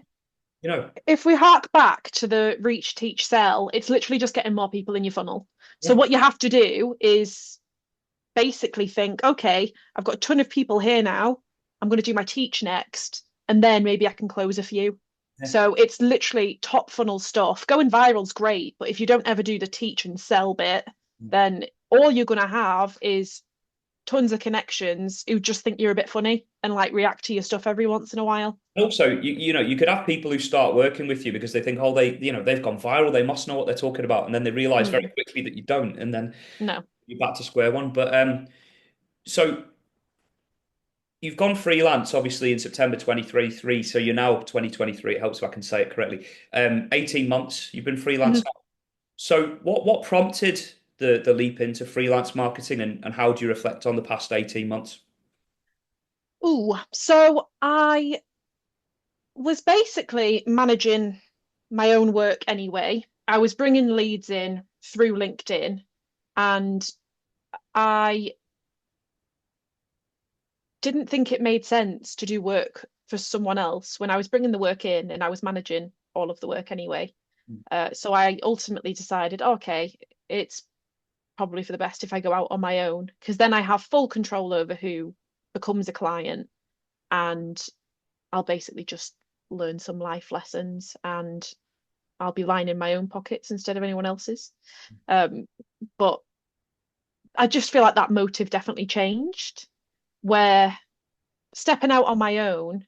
you know, if we hark back to the reach, teach, sell, it's literally just getting more people in your funnel. So yeah. what you have to do is basically think, okay, I've got a ton of people here now. I'm going to do my teach next, and then maybe I can close a few. Yeah. So it's literally top funnel stuff. Going viral's great, but if you don't ever do the teach and sell bit, then all you're going to have is tons of connections who just think you're a bit funny and like react to your stuff every once in a while. And also, you could have people who start working with you because they think, oh, they've gone viral, they must know what they're talking about, and then they realize very Mm, quickly that you don't, and then no. you're back to square one. But so you've gone freelance, obviously, in September 2023, so you're now 2023. It helps if I can say it correctly. 18 months you've been freelance Mhm. now. So what prompted the leap into freelance marketing, and how do you reflect on the past 18 months? Ooh, so I was basically managing my own work anyway. I was bringing leads in through LinkedIn, and I didn't think it made sense to do work for someone else when I was bringing the work in and I was managing all of the work anyway. So I ultimately decided, okay, it's probably for the best if I go out on my own, because then I have full control over who becomes a client, and I'll basically just learn some life lessons, and I'll be lining my own pockets instead of anyone else's. Um, but I just feel like that motive definitely changed, where stepping out on my own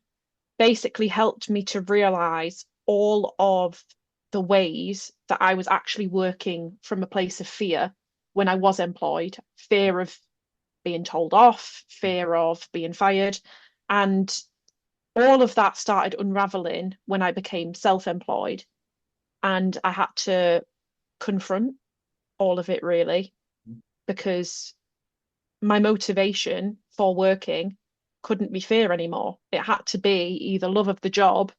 basically helped me to realize all of the ways that I was actually working from a place of fear when I was employed, fear of being told off, fear of being fired. And all of that started unraveling when I became self-employed, and I had to confront all of it really, because my motivation for working couldn't be fear anymore. It had to be either love of the job,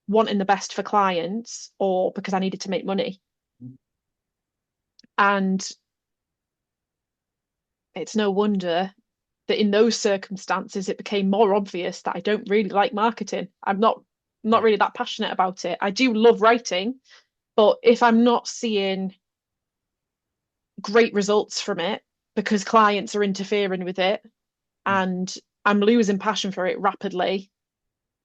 wanting the best for clients, or because I needed to make money. And it's no wonder that in those circumstances it became more obvious that I don't really like marketing. I'm not Yeah. really that passionate about it. I do love writing, but if I'm not seeing great results from it because clients are interfering with it and I'm losing passion for it rapidly,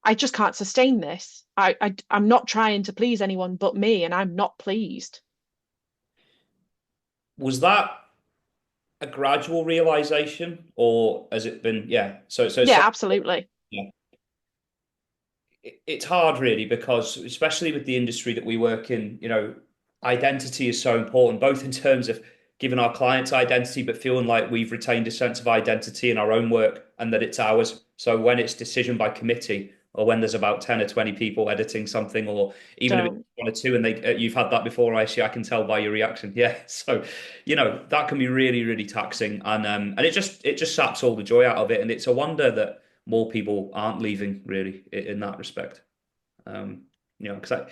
I just can't sustain this. I'm not trying to please anyone but me, and I'm not pleased. Was that a gradual realization, or has it been? Yeah. So Yeah, absolutely. yeah, it's hard really because especially with the industry that we work in, identity is so important, both in terms of giving our clients identity, but feeling like we've retained a sense of identity in our own work and that it's ours. So when it's decision by committee, or when there's about 10 or 20 people editing something, or even if it's Don't. one or two and you've had that before, I can tell by your reaction. Yeah. So, that can be really, really taxing, and it just saps all the joy out of it. And it's a wonder that more people aren't leaving really in that respect. Um, because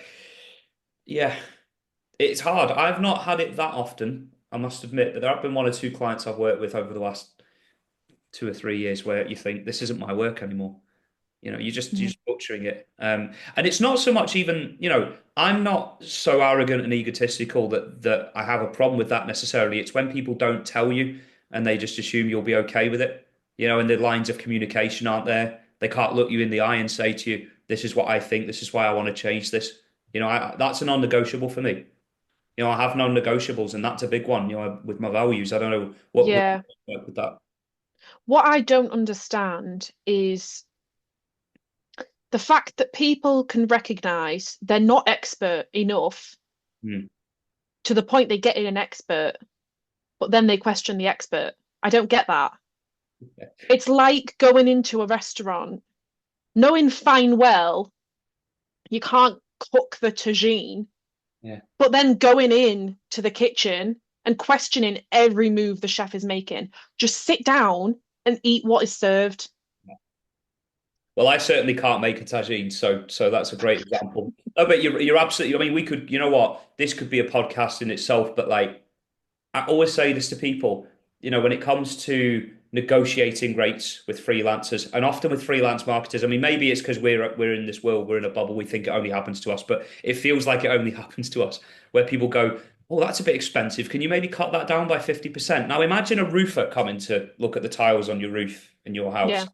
yeah, it's hard. I've not had it that often, I must admit, but there have been one or two clients I've worked with over the last 2 or 3 years where you think this isn't my work anymore. You're Mhm. just butchering it. And it's not so much even, I'm not so arrogant and egotistical that I have a problem with that necessarily. It's when people don't tell you and they just assume you'll be okay with it. And the lines of communication aren't there. They can't look you in the eye and say to you, "This is what I think. This is why I want to change this." That's a non-negotiable for me. I have non-negotiables, and that's a big one. With my values, I don't know what you Yeah. work with that. What I don't understand is the fact that people can recognize they're not expert enough Hmm. to the point they get in an expert, but then they question the expert. I don't get that. It's like going into a restaurant, knowing fine well you can't cook the tagine, Yeah. but then going in to the kitchen and questioning every move the chef is making. Just sit down and eat what is served. Well, I certainly can't make a tagine, so that's a great example. No, but you're absolutely. I mean, we could. You know what? This could be a podcast in itself. But like, I always say this to people. When it comes to negotiating rates with freelancers, and often with freelance marketers. I mean, maybe it's because we're in this world, we're in a bubble. We think it only happens to us, but it feels like it only happens to us. Where people go, "Oh, that's a bit expensive. Can you maybe cut that down by 50%?" Now, imagine a roofer coming to look at the tiles on your roof in your house Yeah.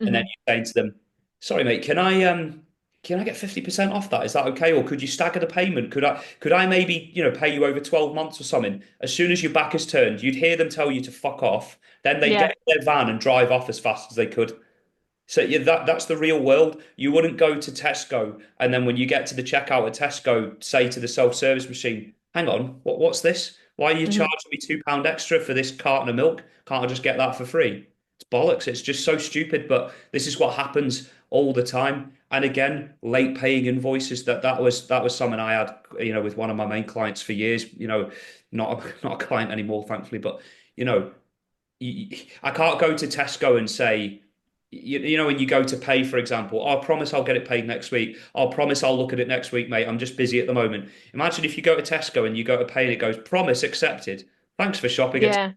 and then Hmm. you're saying to them, "Sorry, mate, can I get 50% off that? Is that okay? Or could you stagger the payment? Could I maybe, pay you over 12 months or something?" As soon as your back is turned, you'd hear them tell you to fuck off. Then they'd get Yeah. in their van and drive off as fast as they could. So yeah, that's the real world. You wouldn't go to Tesco and then when you get to the checkout at Tesco, say to the self-service machine, "Hang on, what's this? Why are you Hmm. charging me £2 extra for this carton of milk? Can't I just get that for free?" It's bollocks. It's just so stupid, but this is what happens all the time. And again, late paying invoices. That was something I had, with one of my main clients for years. Not a client anymore, thankfully, but you know, I can't go to Tesco and say, when you go to pay, for example, "Oh, I promise I'll get it paid next week. I'll promise I'll look at it next week, mate. I'm just busy at the moment." Imagine if you go to Tesco and you go to pay and it goes, "Promise accepted. Thanks for shopping at." Yeah.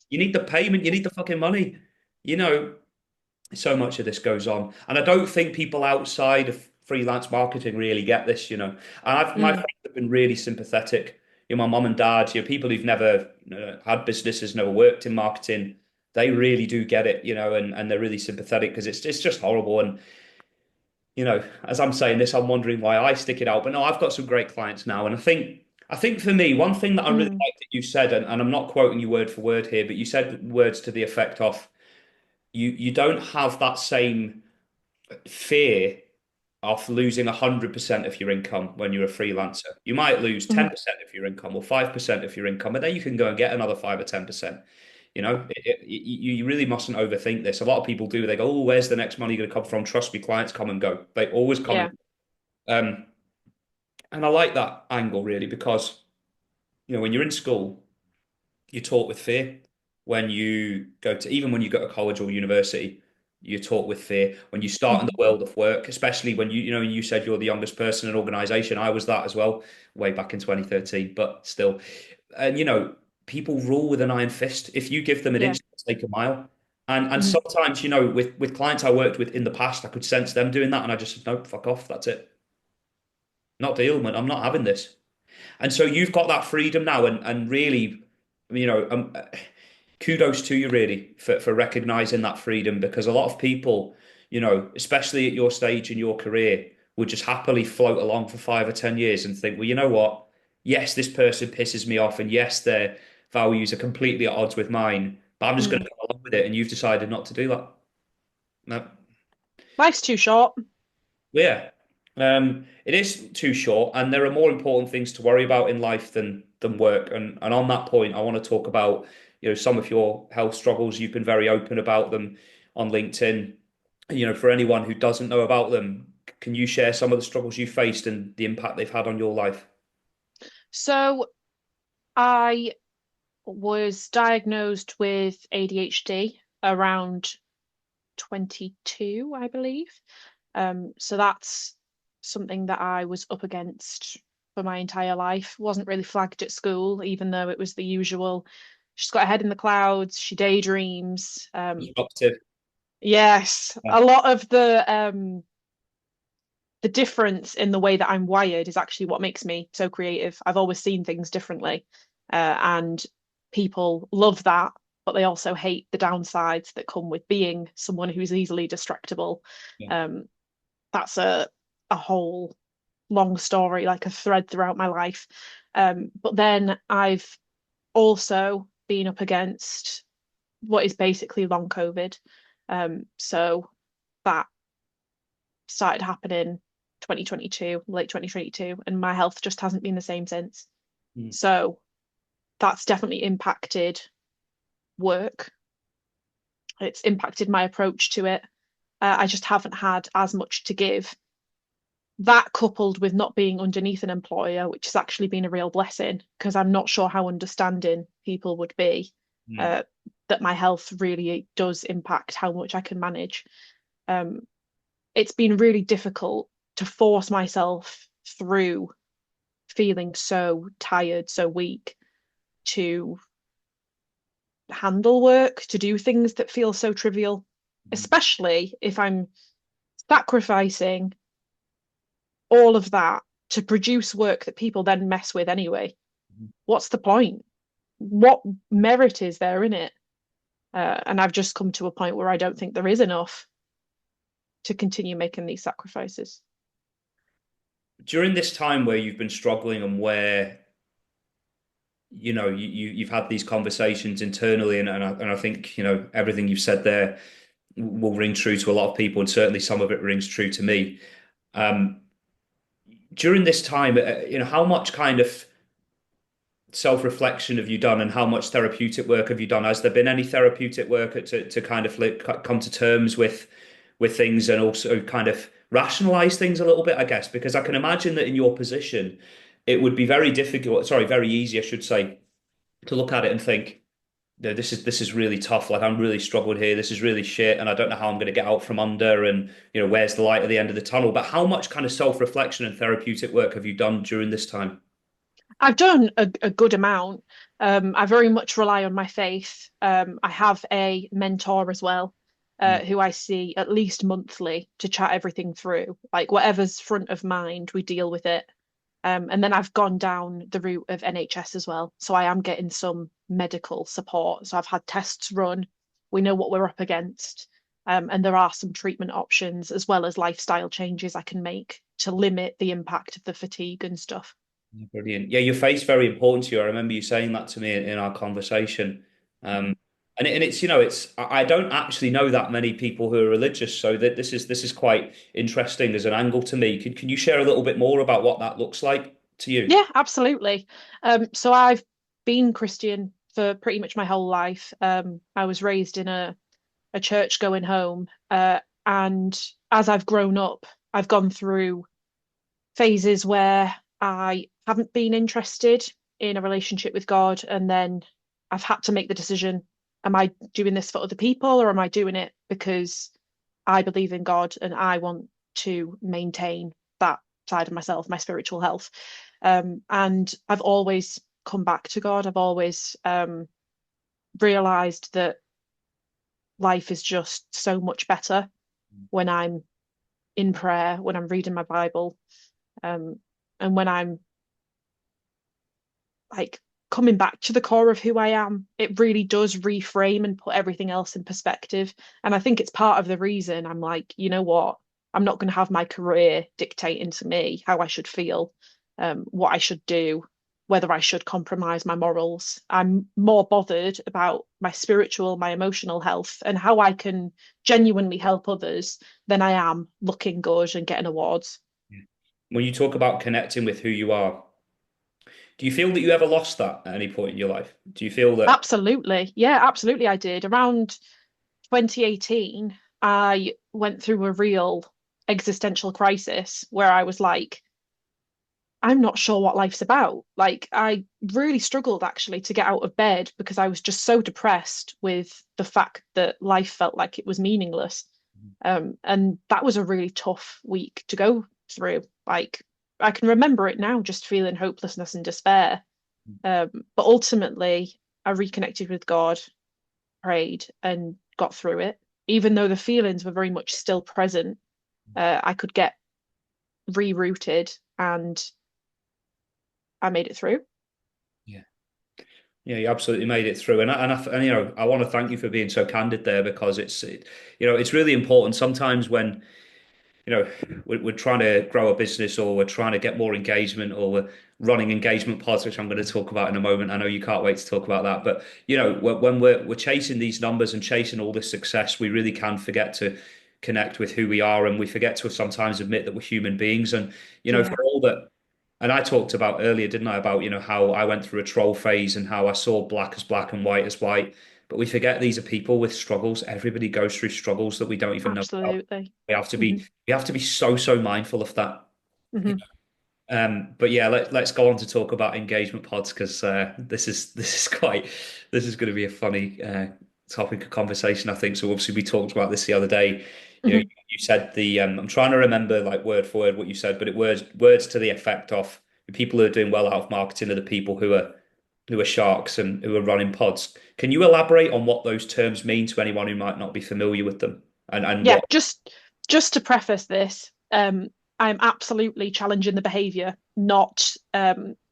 You need the payment. You need the fucking money. You know, so much of this goes on, and I don't think people outside of freelance marketing really get this. And my Mm. friends have been really sympathetic. My mom and dad, people who've never had businesses, never worked in marketing, they really do get it. And they're really sympathetic because it's just horrible. And as I'm saying this, I'm wondering why I stick it out. But no, I've got some great clients now, and I think for me, one thing that I really Mm. like that you said, and I'm not quoting you word for word here, but you said words to the effect of you don't have that same fear of losing 100% of your income when you're a freelancer. You might lose Mhm. 10% of your income or 5% of your income, and then you can go and get another 5 or 10%. You really mustn't overthink this. A lot of people do. They go, "Oh, where's the next money going to come from?" Trust me, clients come and go. They always come and Yeah. go. And I like that angle really because, when you're in school, you're taught with fear. Even when you go to college or university, you're taught with fear. When you start in the Mhm. world of work, especially when you said you're the youngest person in an organization, I was that as well, way back in 2013, but still. And people rule with an iron fist. If you give them an Yeah. inch, they'll take a mile. And Mhm. sometimes, with clients I worked with in the past, I could sense them doing that, and I just said, "No, fuck off. That's it. Not deal, man. I'm not having this." And so you've got that freedom now, and really, kudos to you really for recognizing that freedom because a lot of people, especially at your stage in your career, would just happily float along for 5 or 10 years and think, "Well, you know what? Yes, this person pisses me off, and yes, their values are completely at odds with mine, but I'm just going Mm. to go along with it." And you've decided not to do that. No. Life's too short. Yeah. It is too short, and there are more important things to worry about in life than work. And on that point, I want to talk about some of your health struggles. You've been very open about them on LinkedIn. For anyone who doesn't know about them, can you share some of the struggles you faced and the impact they've had on your life? So I was diagnosed with ADHD around 22, I believe. So that's something that I was up against for my entire life. Wasn't really flagged at school, even though it was the usual. She's got her head in the clouds, she daydreams. Disruptive. Yes, Yeah. a lot of the difference in the way that I'm wired is actually what makes me so creative. I've always seen things differently, and people love that, but they also hate the downsides that come with being someone who's easily distractible. Yeah. Um, that's a whole long story, like a thread throughout my life. But then I've also been up against what is basically long COVID. So that started happening 2022, late 2022, and my health just hasn't been the same since. Mm. So that's definitely impacted work. It's impacted my approach to it. I just haven't had as much to give. That coupled with not being underneath an employer, which has actually been a real blessing because I'm not sure how understanding people would be, Mm. uh, that my health really does impact how much I can manage. Um, it's been really difficult to force myself through feeling so tired, so weak to handle work, to do things that feel so trivial, Mm. especially if I'm sacrificing all of that to produce work that people then mess with anyway. What's the point? What merit is there in it? And I've just come to a point where I don't think there is enough to continue making these sacrifices. During this time where you've been struggling and where you've had these conversations internally, and I think everything you've said there will ring true to a lot of people, and certainly some of it rings true to me. Um, During this time, how much kind of self-reflection have you done, and how much therapeutic work have you done? Has there been any therapeutic work to kind of come to terms with things and also kind of rationalize things a little bit, I guess? Because I can imagine that in your position, it would be very difficult, sorry, very easy, I should say, to look at it and think, no, this is really tough. Like I'm really struggling here. This is really shit, and I don't know how I'm going to get out from under. And where's the light at the end of the tunnel? But how much kind of self-reflection and therapeutic work have you done during this time? I've done a good amount. I very much rely on my faith. I have a mentor as well, Mm. who I see at least monthly to chat everything through. Like whatever's front of mind, we deal with it. And then I've gone down the route of NHS as well. So I am getting some medical support. So I've had tests run. We know what we're up against. And there are some treatment options as well as lifestyle changes I can make to limit the impact of the fatigue and stuff. Brilliant. Yeah, your faith's very important to you. I remember you saying that to me in our conversation. And it's I don't actually know that many people who are religious, so that this is quite interesting as an angle to me. Can you share a little bit more about what that looks like to you? Yeah, absolutely. So I've been Christian for pretty much my whole life. I was raised in a church going home, and as I've grown up, I've gone through phases where I haven't been interested in a relationship with God, and then I've had to make the decision, am I doing this for other people or am I doing it because I believe in God and I want to maintain that side of myself, my spiritual health. And I've always come back to God. I've always realized that life is just so much better when I'm in prayer, when I'm reading my Bible, um, and when I'm like coming back to the core of who I am. It really does reframe and put everything else in perspective. And I think it's part of the reason I'm like, you know what? I'm not going to have my career dictating to me how I should feel, what I should do, whether I should compromise my morals. I'm more bothered about my spiritual, my emotional health, and how I can genuinely help others than I am looking good and getting awards. When you talk about connecting with who you are, do you feel that you ever lost that at any point in your life? Do you feel that? Absolutely. Yeah, absolutely. I did. Around 2018, I went through a real existential crisis where I was like, I'm not sure what life's about. Like, I really struggled actually to get out of bed because I was just so depressed with the fact that life felt like it was meaningless. And that was a really tough week to go through. Like, I can remember it now, just feeling hopelessness and despair. But ultimately, I reconnected with God, prayed, and got through it. Even though the feelings were very much still present, I could get rerouted and I made it through. Yeah. Yeah, you absolutely made it through, and you know, I want to thank you for being so candid there because you know, it's really important sometimes when you know we're trying to grow a business or we're trying to get more engagement or we're running engagement pods, which I'm going to talk about in a moment. I know you can't wait to talk about that, but you know, when we're chasing these numbers and chasing all this success, we really can forget to connect with who we are, and we forget to sometimes admit that we're human beings, and you know, Yeah, for all that. And I talked about earlier, didn't I, about, you know, how I went through a troll phase and how I saw black as black and white as white. But we forget these are people with struggles. Everybody goes through struggles that we don't even know about. absolutely. We have to be so, so mindful of that. Hmm. But yeah, let's go on to talk about engagement pods because this is going to be a funny topic of conversation, I think. So obviously we talked about this the other day. You know, Hmm. you said I'm trying to remember like word for word what you said, but it words to the effect of the people who are doing well out of marketing are the people who are sharks and who are running pods. Can you elaborate on what those terms mean to anyone who might not be familiar with them and Yeah, what? just to preface this, I'm absolutely challenging the behavior, not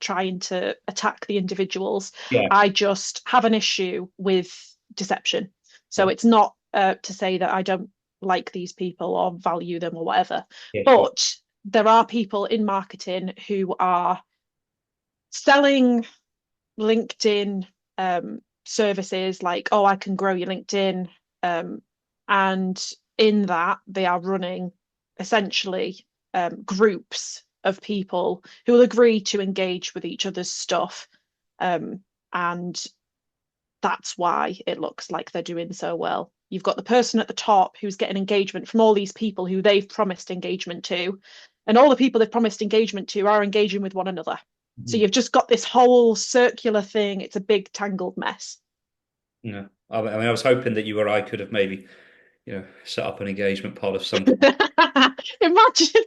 trying to attack the individuals. Yeah, I just have an issue with deception. So yeah, it's not to say that I don't like these people or value them or whatever, yeah, sure. but there are people in marketing who are selling LinkedIn services like, oh, I can grow your LinkedIn. And in that, they are running essentially groups of people who will agree to engage with each other's stuff. Um, and that's why it looks like they're doing so well. You've got the person at the top who's getting engagement from all these people who they've promised engagement to, and all the people they've promised engagement to are engaging with one another. So Mhm. you've just got this whole circular thing. It's a big tangled mess. Yeah. I mean, I was hoping that you or I could have maybe, you know, set up an engagement pod of some kind. Imagine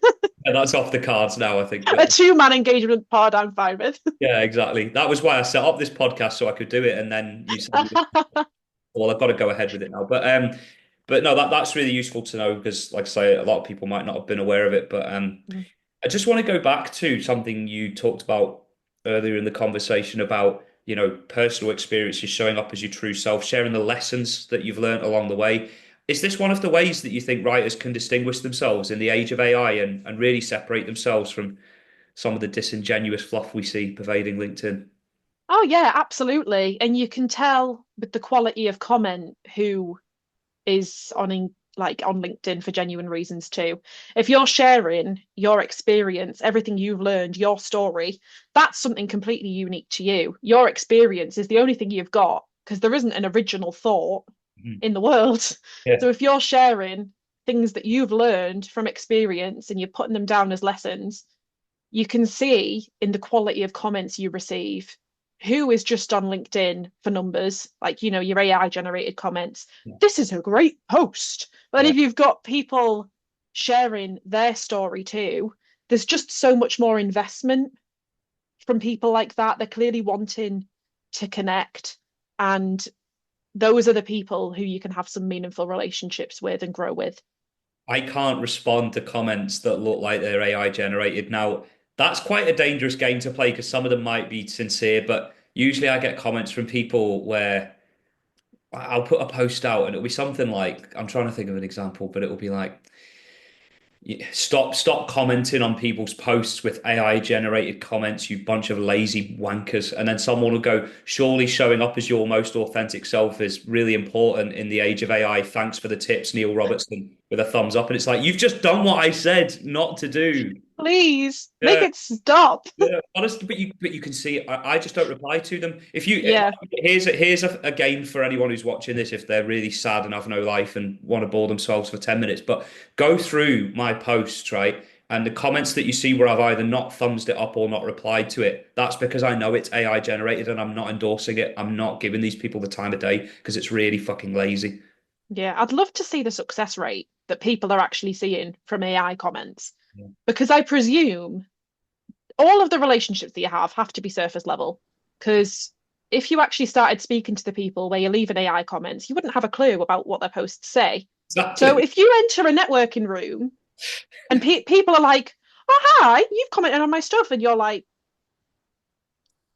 And that's off the cards now, I think. a But two-man engagement pod I'm fine with. yeah, exactly. That was why I set up this podcast so I could do it. And then you said, well, I've got to go ahead with it now. But no, that's really useful to know because, like I say, a lot of people might not have been aware of it. But I just want to go back to something you talked about earlier in the conversation about, you know, personal experiences showing up as your true self, sharing the lessons that you've learned along the way. Is this one of the ways that you think writers can distinguish themselves in the age of AI and really separate themselves from some of the disingenuous fluff we see pervading LinkedIn? Oh yeah, absolutely. And you can tell with the quality of comment who is like on LinkedIn for genuine reasons too. If you're sharing your experience, everything you've learned, your story, that's something completely unique to you. Your experience is the only thing you've got because there isn't an original thought Mhm. in the world. Yeah. So if you're sharing things that you've learned from experience and you're putting them down as lessons, you can see in the quality of comments you receive who is just on LinkedIn for numbers, like, you know, your AI generated comments. Yeah. This is a great post. But Yeah. if you've got people sharing their story too, there's just so much more investment from people like that. They're clearly wanting to connect. And those are the people who you can have some meaningful relationships with and grow with. I can't respond to comments that look like they're AI generated. Now, that's quite a dangerous game to play because some of them might be sincere, but usually I get comments from people where I'll put a post out and it'll be something like, I'm trying to think of an example, but it'll be like, stop commenting on people's posts with AI generated comments, you bunch of lazy wankers. And then someone will go, surely showing up as your most authentic self is really important in the age of AI. Thanks for the tips, Neil Robertson. with a thumbs up, and it's like you've just done what I said not to do. Please make Yeah. it stop. Yeah, honestly, but you can see I just don't reply to them. If you Yeah. here's a game for anyone who's watching this, if they're really sad and have no life and want to bore themselves for 10 minutes, but go through my posts, right? And the comments that you see where I've either not thumbsed it up or not replied to it, that's because I know it's AI generated and I'm not endorsing it. I'm not giving these people the time of day because it's really fucking lazy. Yeah. I'd love to see the success rate that people are actually seeing from AI comments Yeah. because I presume all of the relationships that you have to be surface level. Because if you actually started speaking to the people where you're leaving AI comments, you wouldn't have a clue about what their posts say. So Exactly. if you enter a networking room and people are like, "Oh hi, you've commented on my stuff," and you're like,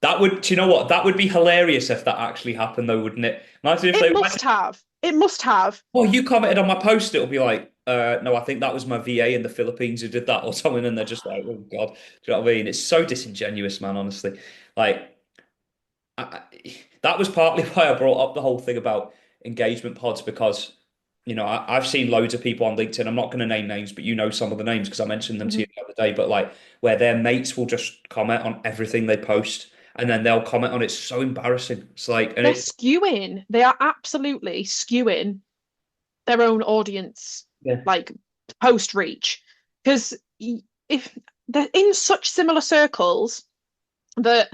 That would, do you know what? That would be hilarious if that actually happened, though, wouldn't it? Imagine if "It they, must have, it must have." oh, you commented on my post, it'll be like, no, I think that was my VA in the Philippines who did that or something, and they're just like, oh God, do you know what I mean? It's so disingenuous, man, honestly. Like, that was partly why I brought up the whole thing about engagement pods because, I've seen loads of people on LinkedIn. I'm not going to name names, but you know some of the names because I mentioned them to Mhm. you the other day. But like, where their mates will just comment on everything they post, and then they'll comment on it. It's so embarrassing. It's like, and They're it, skewing. They are absolutely skewing their own audience, yeah, like post reach, because if they're in such similar circles that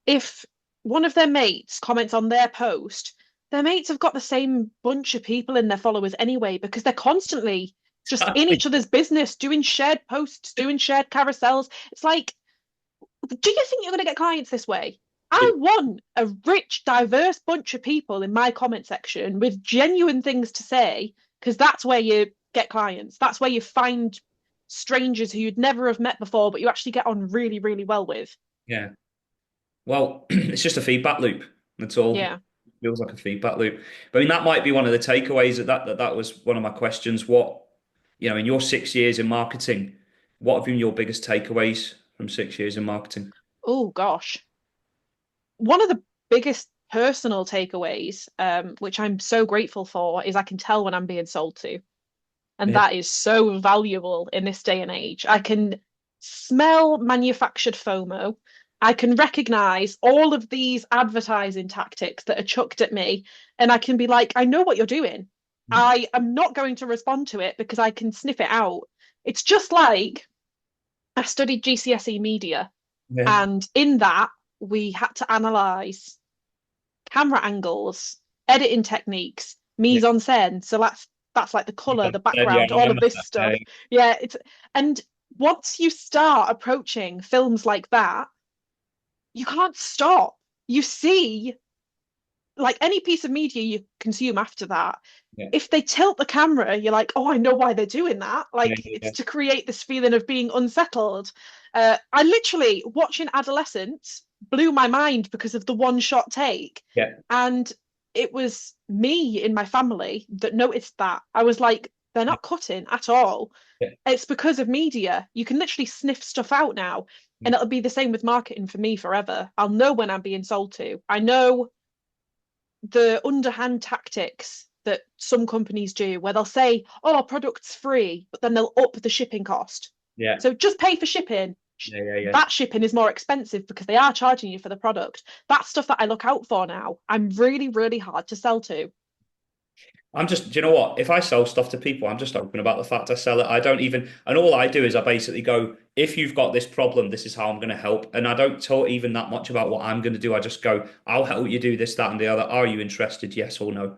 if one of their mates comments on their post, their mates have got the same bunch of people in their followers anyway, because they're constantly just in exactly. each other's business, doing shared posts, doing shared carousels. It's like, do you think you're going to get clients this way? I want a rich, diverse bunch of people in my comment section with genuine things to say, because that's where you get clients. That's where you find strangers who you'd never have met before, but you actually get on really, really well with. Yeah. Well, it's just a feedback loop. That's all. It Yeah. feels like a feedback loop. But I mean, that might be one of the takeaways that was one of my questions. What, in your 6 years in marketing, what have been your biggest takeaways from 6 years in marketing? Oh, gosh. One of the biggest personal takeaways, which I'm so grateful for, is I can tell when I'm being sold to. And Yeah. that is so valuable in this day and age. I can smell manufactured FOMO. I can recognize all of these advertising tactics that are chucked at me. And I can be like, I know what you're doing. I am not going to respond to it because I can sniff it out. It's just like I studied GCSE media, Yeah. and in that, we had to analyze camera angles, editing techniques, Yeah. mise en scène. So that's like the color, the Yeah, background, I all of remember this that. stuff. Yeah, it's and once you start approaching films like that, you can't stop. You see, like any piece of media you consume after that, Yeah. if they tilt the camera, you're like, oh, I know why they're doing that. Yeah. Like Yeah. it's to create this feeling of being unsettled. I literally watching Adolescence blew my mind because of the one shot take. Yeah. And it was me in my family that noticed that. I was like, they're not cutting at all. Yeah. It's because of media. You can literally sniff stuff out now. Yeah. And it'll be the same with marketing for me forever. I'll know when I'm being sold to. I know the underhand tactics that some companies do where they'll say, oh, our product's free, but then they'll up the shipping cost. Yeah. So just pay for shipping. Yeah. Yeah. Yeah. That shipping is more expensive because they are charging you for the product. That's stuff that I look out for now. I'm really, really hard to sell to. Do you know what? If I sell stuff to people, I'm just open about the fact I sell it. I don't even, and all I do is I basically go, if you've got this problem, this is how I'm going to help. And I don't talk even that much about what I'm going to do. I just go, I'll help you do this, that, and the other. Are you interested? Yes or no?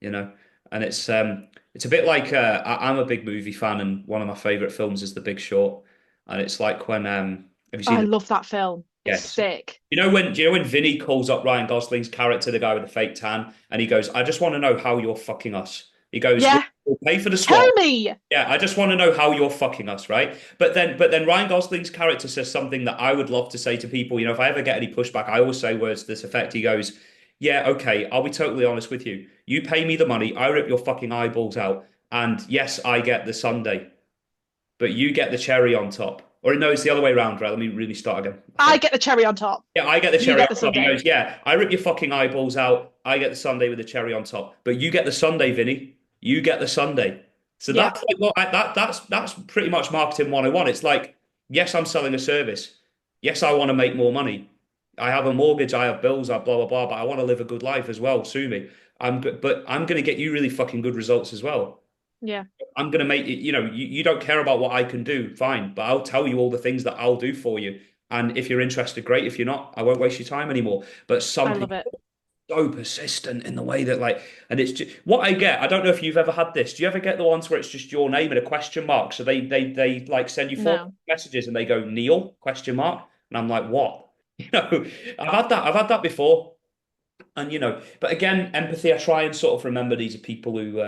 You know, and it's a bit like I'm a big movie fan, and one of my favorite films is The Big Short. And it's like when have you Oh, I seen it? love that film. It's Yes. sick. Do you know when Vinny calls up Ryan Gosling's character, the guy with the fake tan, and he goes, "I just want to know how you're fucking us." He goes, Yeah, "We'll pay for the tell swap." me. Yeah, I just want to know how you're fucking us, right? But then Ryan Gosling's character says something that I would love to say to people. If I ever get any pushback, I always say words to this effect. He goes, "Yeah, okay, I'll be totally honest with you. You pay me the money, I rip your fucking eyeballs out, and yes, I get the sundae, but you get the cherry on top." Or no, it's the other way around, right? Let me really start again. I I think. get the cherry on top. Yeah, I get the You cherry get on the top. He Sunday. goes, yeah, I rip your fucking eyeballs out. I get the sundae with the cherry on top. But you get the sundae, Vinny. You get the sundae. So Yeah, that's like that's pretty much marketing 101. It's like, yes, I'm selling a service. Yes, I want to make more money. I have a mortgage, I have bills, I blah blah blah, but I want to live a good life as well. Sue me. But I'm going to get you really fucking good results as well. yeah, I'm going to make it, you don't care about what I can do, fine, but I'll tell you all the things that I'll do for you. And if you're interested, great. If you're not, I won't waste your time anymore. But some I love people it. so persistent in the way that like, and it's just what I get. I don't know if you've ever had this. Do you ever get the ones where it's just your name and a question mark? So they like send you four No. messages and they go Neil question mark, and I'm like, what? You know, I've had that before, and but again, empathy. I try and sort of remember these are people who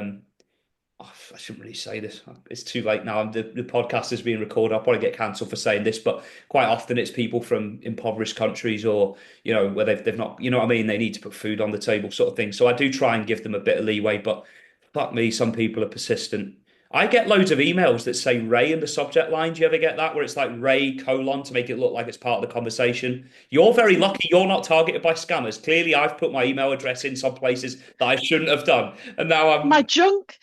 oh, I shouldn't really say this. It's too late now. The podcast is being recorded. I'll probably get cancelled for saying this, but quite often it's people from impoverished countries or, where they've not, you know what I mean? They need to put food on the table sort of thing. So I do try and give them a bit of leeway, but fuck me, some people are persistent. I get loads of emails that say Ray in the subject line. Do you ever get that where it's like Ray colon to make it look like it's part of the conversation? You're very lucky you're not targeted by scammers. Clearly, I've put my email address in some places that I shouldn't have done. And now I'm My junk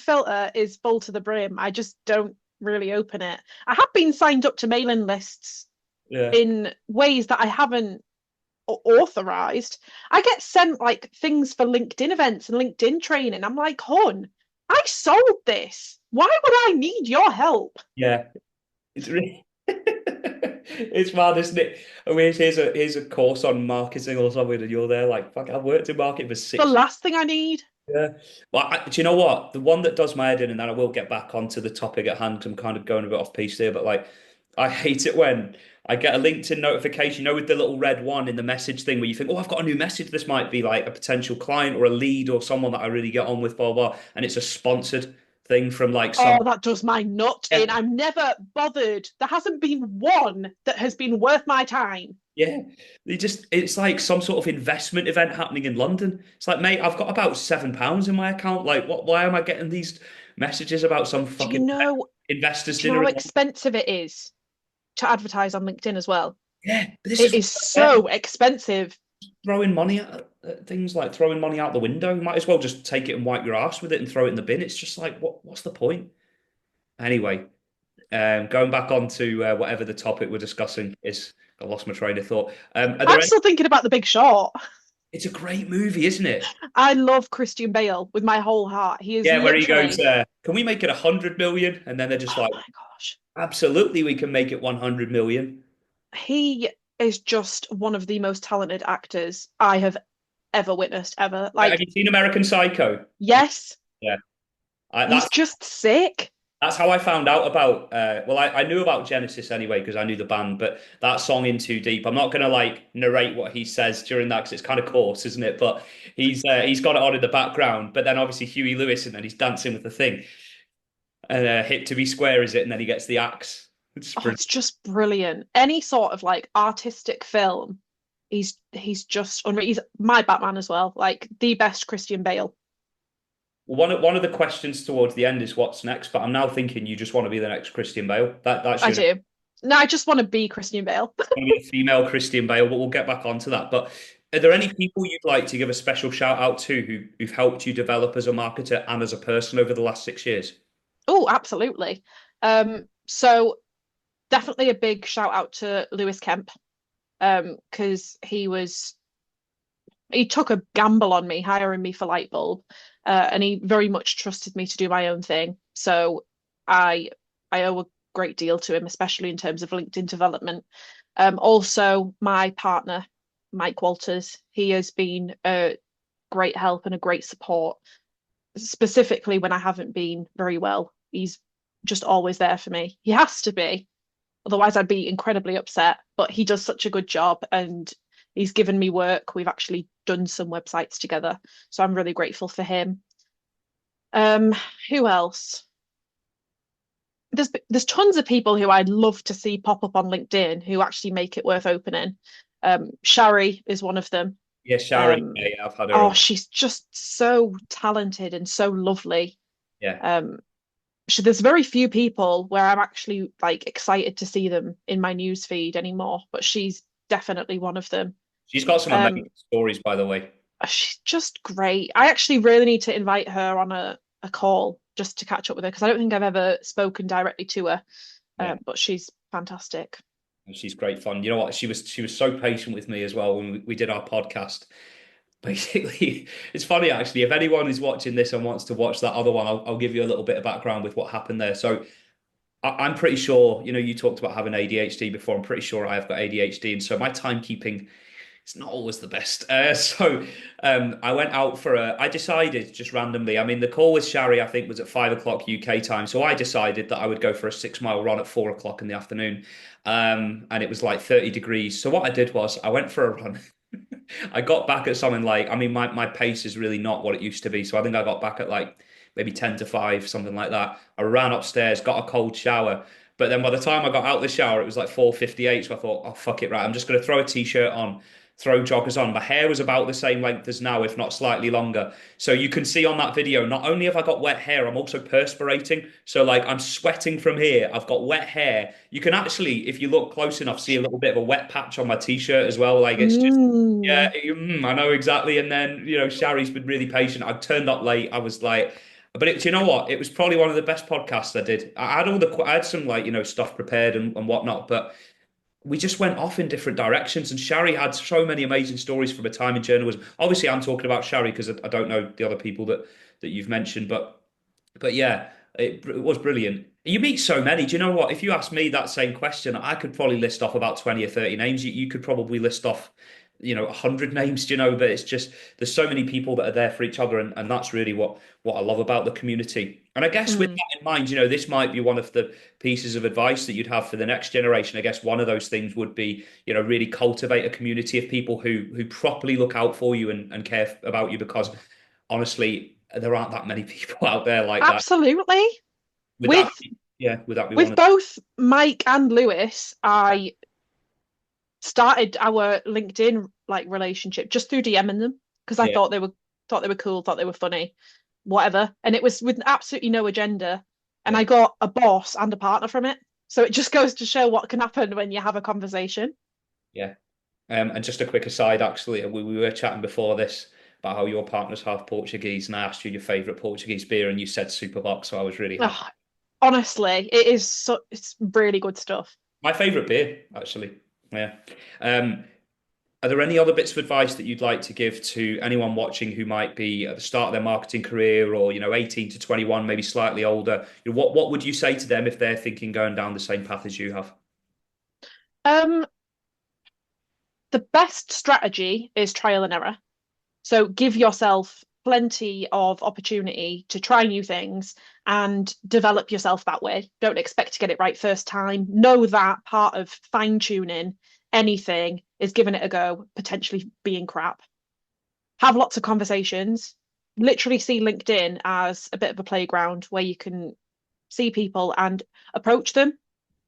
filter is full to the brim. I just don't really open it. I have been signed up to mailing lists yeah. in ways that I haven't authorized. I get sent like things for LinkedIn events and LinkedIn training. I'm like, hon, I sold this. Why would I need your help? Yeah, it's really it's mad, isn't it? I mean, here's a course on marketing or something, and you're there like, fuck, I've worked in marketing for The 6 years. last thing I need. Yeah. Well, do you know what? The one that does my head in, and then I will get back onto the topic at hand 'cause I'm kind of going a bit off piece there, but like, I hate it when I get a LinkedIn notification, with the little red one in the message thing where you think, oh, I've got a new message. This might be like a potential client or a lead or someone that I really get on with, blah, blah, and it's a sponsored thing from like some. Oh, that does my nut in. I'm never bothered. There hasn't been one that has been worth my time. Yeah, it's like some sort of investment event happening in London. It's like, mate, I've got about £7 in my account. Like, why am I getting these messages about some Do you fucking know, investors do you know dinner how in London? expensive it is to advertise on LinkedIn as well? Yeah, but this It is what is I get. so expensive. Throwing money at things like throwing money out the window. You might as well just take it and wipe your ass with it and throw it in the bin. It's just like, what's the point? Anyway, going back on to whatever the topic we're discussing is. I lost my train of thought. Are I'm there any? still thinking about The Big Short. It's a great movie, isn't it? I love Christian Bale with my whole heart. He is Yeah, where he goes, literally, can we make it 100 million? And then they're just oh like, my gosh, absolutely, we can make it 100 million. he is just one of the most talented actors I have ever witnessed, ever. Have Like, you seen American Psycho? yes, Yeah, he's just sick. that's how I found out about. Well, I knew about Genesis anyway because I knew the band, but that song "In Too Deep," I'm not gonna like narrate what he says during that because it's kind of coarse, isn't it? But he's got it on in the background. But then obviously Huey Lewis, and then he's dancing with the thing. And hit to be square is it? And then he gets the axe. It's Oh, brilliant. it's just brilliant. Any sort of like artistic film, he's just unreal. He's my Batman as well, like the best Christian Bale. Well, one of the questions towards the end is what's next, but I'm now thinking you just want to be the next Christian Bale. That's I your do. No, I just want to be Christian Bale. going to be a female Christian Bale, but we'll get back onto that. But are there any people you'd like to give a special shout out to who've helped you develop as a marketer and as a person over the last 6 years? Oh, absolutely. So definitely a big shout out to Lewis Kemp, because he took a gamble on me hiring me for Lightbulb, and he very much trusted me to do my own thing. So I I owe a great deal to him, especially in terms of LinkedIn development. Also, my partner, Mike Walters, he has been a great help and a great support, specifically when I haven't been very well. He's just always there for me. He has to be, otherwise I'd be incredibly upset. But he does such a good job and he's given me work. We've actually done some websites together, so I'm really grateful for him. Um, who else? There's tons of people who I'd love to see pop up on LinkedIn who actually make it worth opening. Shari is one of them. Yeah, Shari. Um, Yeah, I've had her oh, on. she's just so talented and so lovely. Yeah. Um, there's very few people where I'm actually like excited to see them in my news feed anymore, but she's definitely one of them. She's got some amazing Um, stories, by the way. she's just great. I actually really need to invite her on a call just to catch up with her because I don't think I've ever spoken directly to her. Yeah. But she's fantastic. And she's great fun. You know what? She was so patient with me as well when we did our podcast. Basically, it's funny actually. If anyone is watching this and wants to watch that other one, I'll give you a little bit of background with what happened there. So I'm pretty sure, you talked about having ADHD before. I'm pretty sure I have got ADHD, and so my timekeeping it's not always the best. I went out for I decided just randomly. I mean, the call with Shari, I think, was at 5 o'clock UK time. So I decided that I would go for a 6 mile run at 4 o'clock in the afternoon. And it was like 30 degrees. So what I did was I went for a run. I got back at something like, I mean, my pace is really not what it used to be. So I think I got back at like maybe 10 to 5, something like that. I ran upstairs, got a cold shower. But then by the time I got out of the shower, it was like 4:58. So I thought, oh, fuck it, right. I'm just going to throw a t-shirt on, throw joggers on. My hair was about the same length as now, if not slightly longer. So you can see on that video, not only have I got wet hair, I'm also perspirating. So like I'm sweating from here. I've got wet hair. You can actually, if you look close enough, see a little bit of a wet patch on my t-shirt as well. Like it's just, yeah, Mm. I know exactly. And then, Shari's been really patient. I turned up late. I was like, but do you know what? It was probably one of the best podcasts I did. I had some like, stuff prepared and whatnot, but we just went off in different directions. And Shari had so many amazing stories from a time in journalism. Obviously, I'm talking about Shari because I don't know the other people that you've mentioned, but yeah, it was brilliant. You meet so many. Do you know what? If you ask me that same question, I could probably list off about 20 or 30 names. You could probably list off, 100 names, but it's just there's so many people that are there for each other, and that's really what I love about the community. And I guess with Mm. that in mind, this might be one of the pieces of advice that you'd have for the next generation. I guess one of those things would be, really cultivate a community of people who properly look out for you and care about you, because honestly, there aren't that many people out there like that. Absolutely. Would that With yeah, would that be one with of both Mike and Lewis, I started our LinkedIn like relationship just through DMing them because I yeah, thought they were cool, thought they were funny, whatever. And it was with absolutely no agenda. And yeah, I got a boss and a partner from it. So it just goes to show what can happen when you have a conversation. yeah. And just a quick aside, actually, we were chatting before this about how your partner's half Portuguese, and I asked you your favorite Portuguese beer, and you said Superbox, so I was really happy. Ugh, honestly, it's really good stuff. My favorite beer, actually. Yeah. Um, Are there any other bits of advice that you'd like to give to anyone watching who might be at the start of their marketing career, or 18 to 21, maybe slightly older? What would you say to them if they're thinking going down the same path as you have? Um, the best strategy is trial and error. So give yourself plenty of opportunity to try new things and develop yourself that way. Don't expect to get it right first time. Know that part of fine tuning anything is giving it a go, potentially being crap. Have lots of conversations. Literally see LinkedIn as a bit of a playground where you can see people and approach them.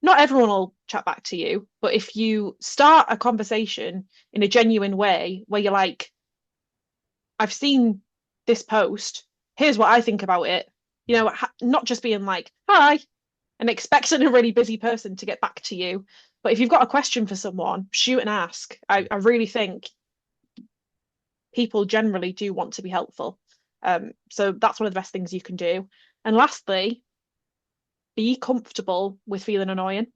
Not everyone will chat back to you, but if you start a conversation in a genuine way where you're like, I've seen this post. Here's what I think about it. Not just being like, hi, and expecting a really busy person to get back to you. But if you've got a question for someone, shoot and ask. I really think people generally do want to be helpful. So that's one of the best things you can do. And lastly, be comfortable with feeling annoying.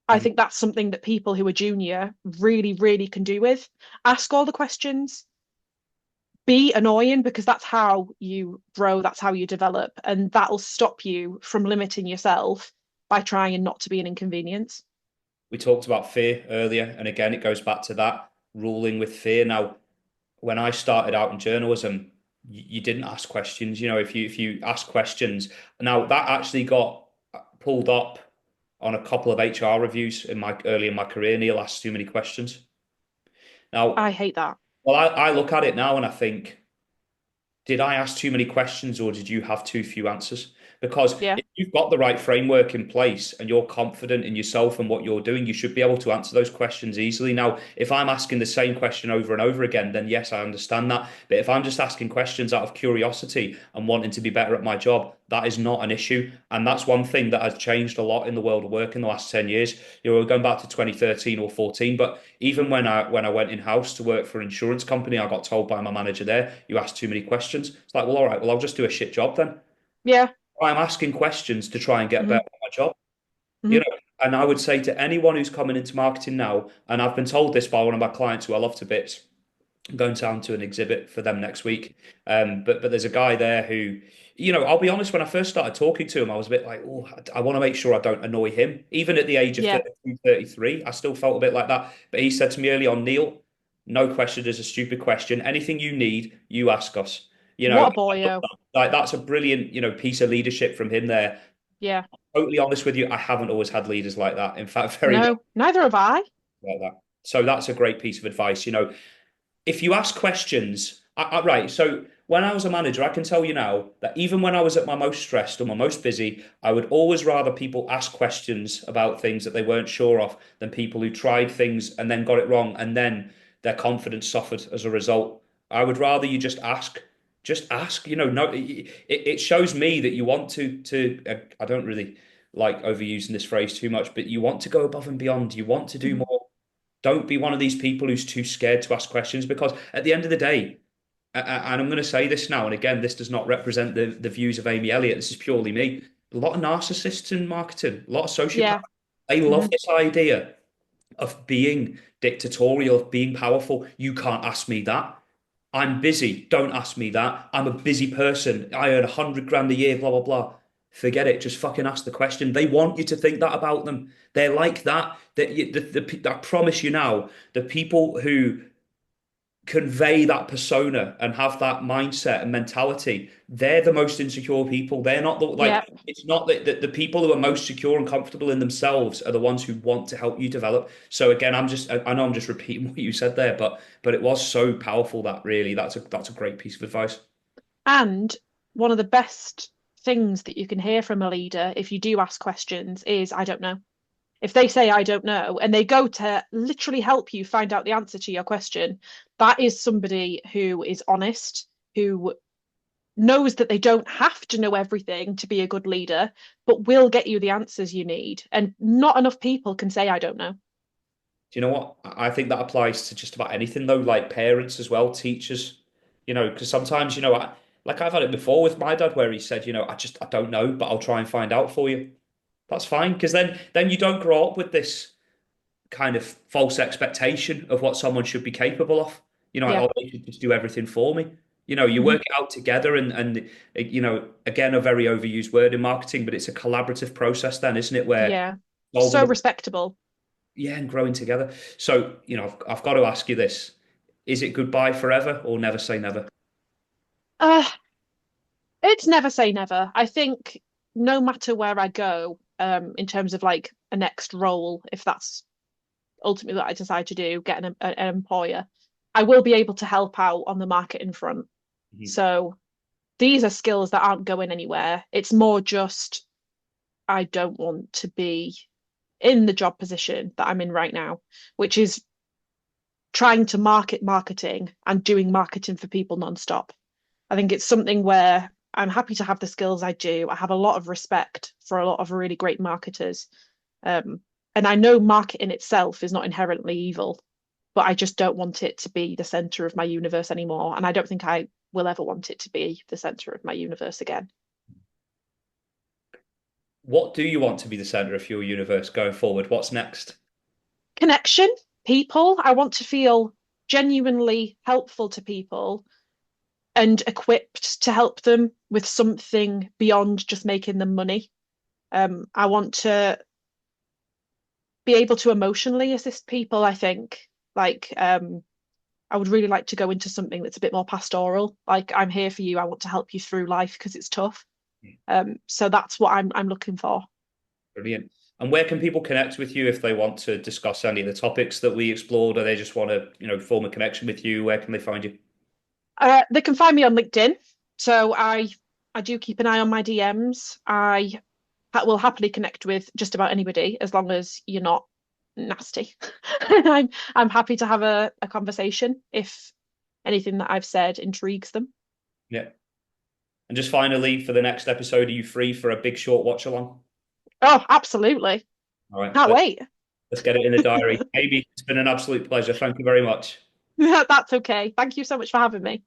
I Mhm. think that's something that people who are junior really, really can do with. Ask all the questions, be annoying because that's how you grow, that's how you develop, and that'll stop you from limiting yourself by trying not to be an inconvenience. We talked about fear earlier, and again, it goes back to that ruling with fear. Now, when I started out in journalism, you didn't ask questions. If you ask questions, now that actually got pulled up on a couple of HR reviews early in my career. Neil asked too many questions. Now, I hate that. well, I look at it now and I think, did I ask too many questions or did you have too few answers? Because Yeah. if you've got the right framework in place and you're confident in yourself and what you're doing, you should be able to answer those questions easily. Now, if I'm asking the same question over and over again, then yes, I understand that. But if I'm just asking questions out of curiosity and wanting to be better at my job, that is not an issue. And that's one thing that has changed a lot in the world of work in the last 10 years. We're going back to 2013 or 14, but even when I went in house to work for an insurance company, I got told by my manager there, you asked too many questions. It's like, well, all right, well, I'll just do a shit job then. Yeah. I'm asking questions to try and get better Hmm. at my job. You Hmm. know, and I would say to anyone who's coming into marketing now, and I've been told this by one of my clients who I love to bits, I'm going down to an exhibit for them next week. But there's a guy there who, I'll be honest, when I first started talking to him, I was a bit like, oh, I want to make sure I don't annoy him. Even at the age of Yeah. 32, 33, I still felt a bit like that. But he said to me early on, Neil, no question is a stupid question. Anything you need, you ask us. You know, What a boyo. like that's a brilliant, piece of leadership from him there. Yeah. Totally honest with you, I haven't always had leaders like that. In fact, very rarely No, neither have I. like that. So that's a great piece of advice. If you ask questions, right. So when I was a manager, I can tell you now that even when I was at my most stressed or my most busy, I would always rather people ask questions about things that they weren't sure of than people who tried things and then got it wrong and then their confidence suffered as a result. I would rather you just ask. No, it shows me that you want to. I don't really like overusing this phrase too much, but you want to go above and beyond. You want to do Mhm. more. Don't be one of these people who's too scared to ask questions because at the end of the day, and I'm going to say this now, and again, this does not represent the views of Amy Elliott. This is purely me. A lot of narcissists in marketing, a lot of sociopaths, Yeah. they love Hmm. this idea of being dictatorial, of being powerful. You can't ask me that. I'm busy. Don't ask me that. I'm a busy person. I earn 100 grand a year, blah, blah, blah. Forget it. Just fucking ask the question. They want you to think that about them. They're like that. I promise you now, the people who convey that persona and have that mindset and mentality, they're the most insecure people. They're not Yeah. it's not that the people who are most secure and comfortable in themselves are the ones who want to help you develop. So again, I know I'm just repeating what you said there, but it was so powerful that really that's a great piece of advice. And one of the best things that you can hear from a leader if you do ask questions is, I don't know. If they say, I don't know, and they go to literally help you find out the answer to your question, that is somebody who is honest, who knows that they don't have to know everything to be a good leader, but will get you the answers you need. And not enough people can say, I don't know. Do you know what? I think that applies to just about anything though, like parents as well, teachers, because sometimes, like I've had it before with my dad where he said, I don't know, but I'll try and find out for you. That's fine because then you don't grow up with this kind of false expectation of what someone should be capable of. Like, Yeah. oh, they should just do everything for me. You Hmm. work it out together and again, a very overused word in marketing, but it's a collaborative process then, isn't it? Where Yeah. solving So the respectable. yeah, and growing together. So, I've got to ask you this. Is it goodbye forever or never say never? Uh, it's never say never. I think no matter where I go, in terms of like a next role, if that's ultimately what I decide to do, get an employer, I will be able to help out on the marketing front. Mhm. So these are skills that aren't going anywhere. It's more just I don't want to be in the job position that I'm in right now, which is trying to marketing and doing marketing for people nonstop. I think it's something where I'm happy to have the skills I do. I have a lot of respect for a lot of really great marketers. Um, and I know marketing itself is not inherently evil, but I just don't want it to be the center of my universe anymore. And I don't think I will ever want it to be the center of my universe again. What do you want to be the center of your universe going forward? What's next? Connection, people. I want to feel genuinely helpful to people and equipped to help them with something beyond just making them money. I want to be able to emotionally assist people, I think. Like, I would really like to go into something that's a bit more pastoral. Like, I'm here for you. I want to help you through life because it's tough. So that's what I'm looking for. Brilliant. And where can people connect with you if they want to discuss any of the topics that we explored, or they just want to, form a connection with you? Where can they find you? They can find me on LinkedIn. So I do keep an eye on my DMs. I will happily connect with just about anybody as long as you're not nasty. I'm happy to have a conversation if anything that I've said intrigues them. Yeah. And just finally, for the next episode, are you free for a big short watch along? Oh, absolutely. All right, Can't wait. let's get it in the diary. Amy, it's been an absolute pleasure. Thank you very much. That's okay. Thank you so much for having me.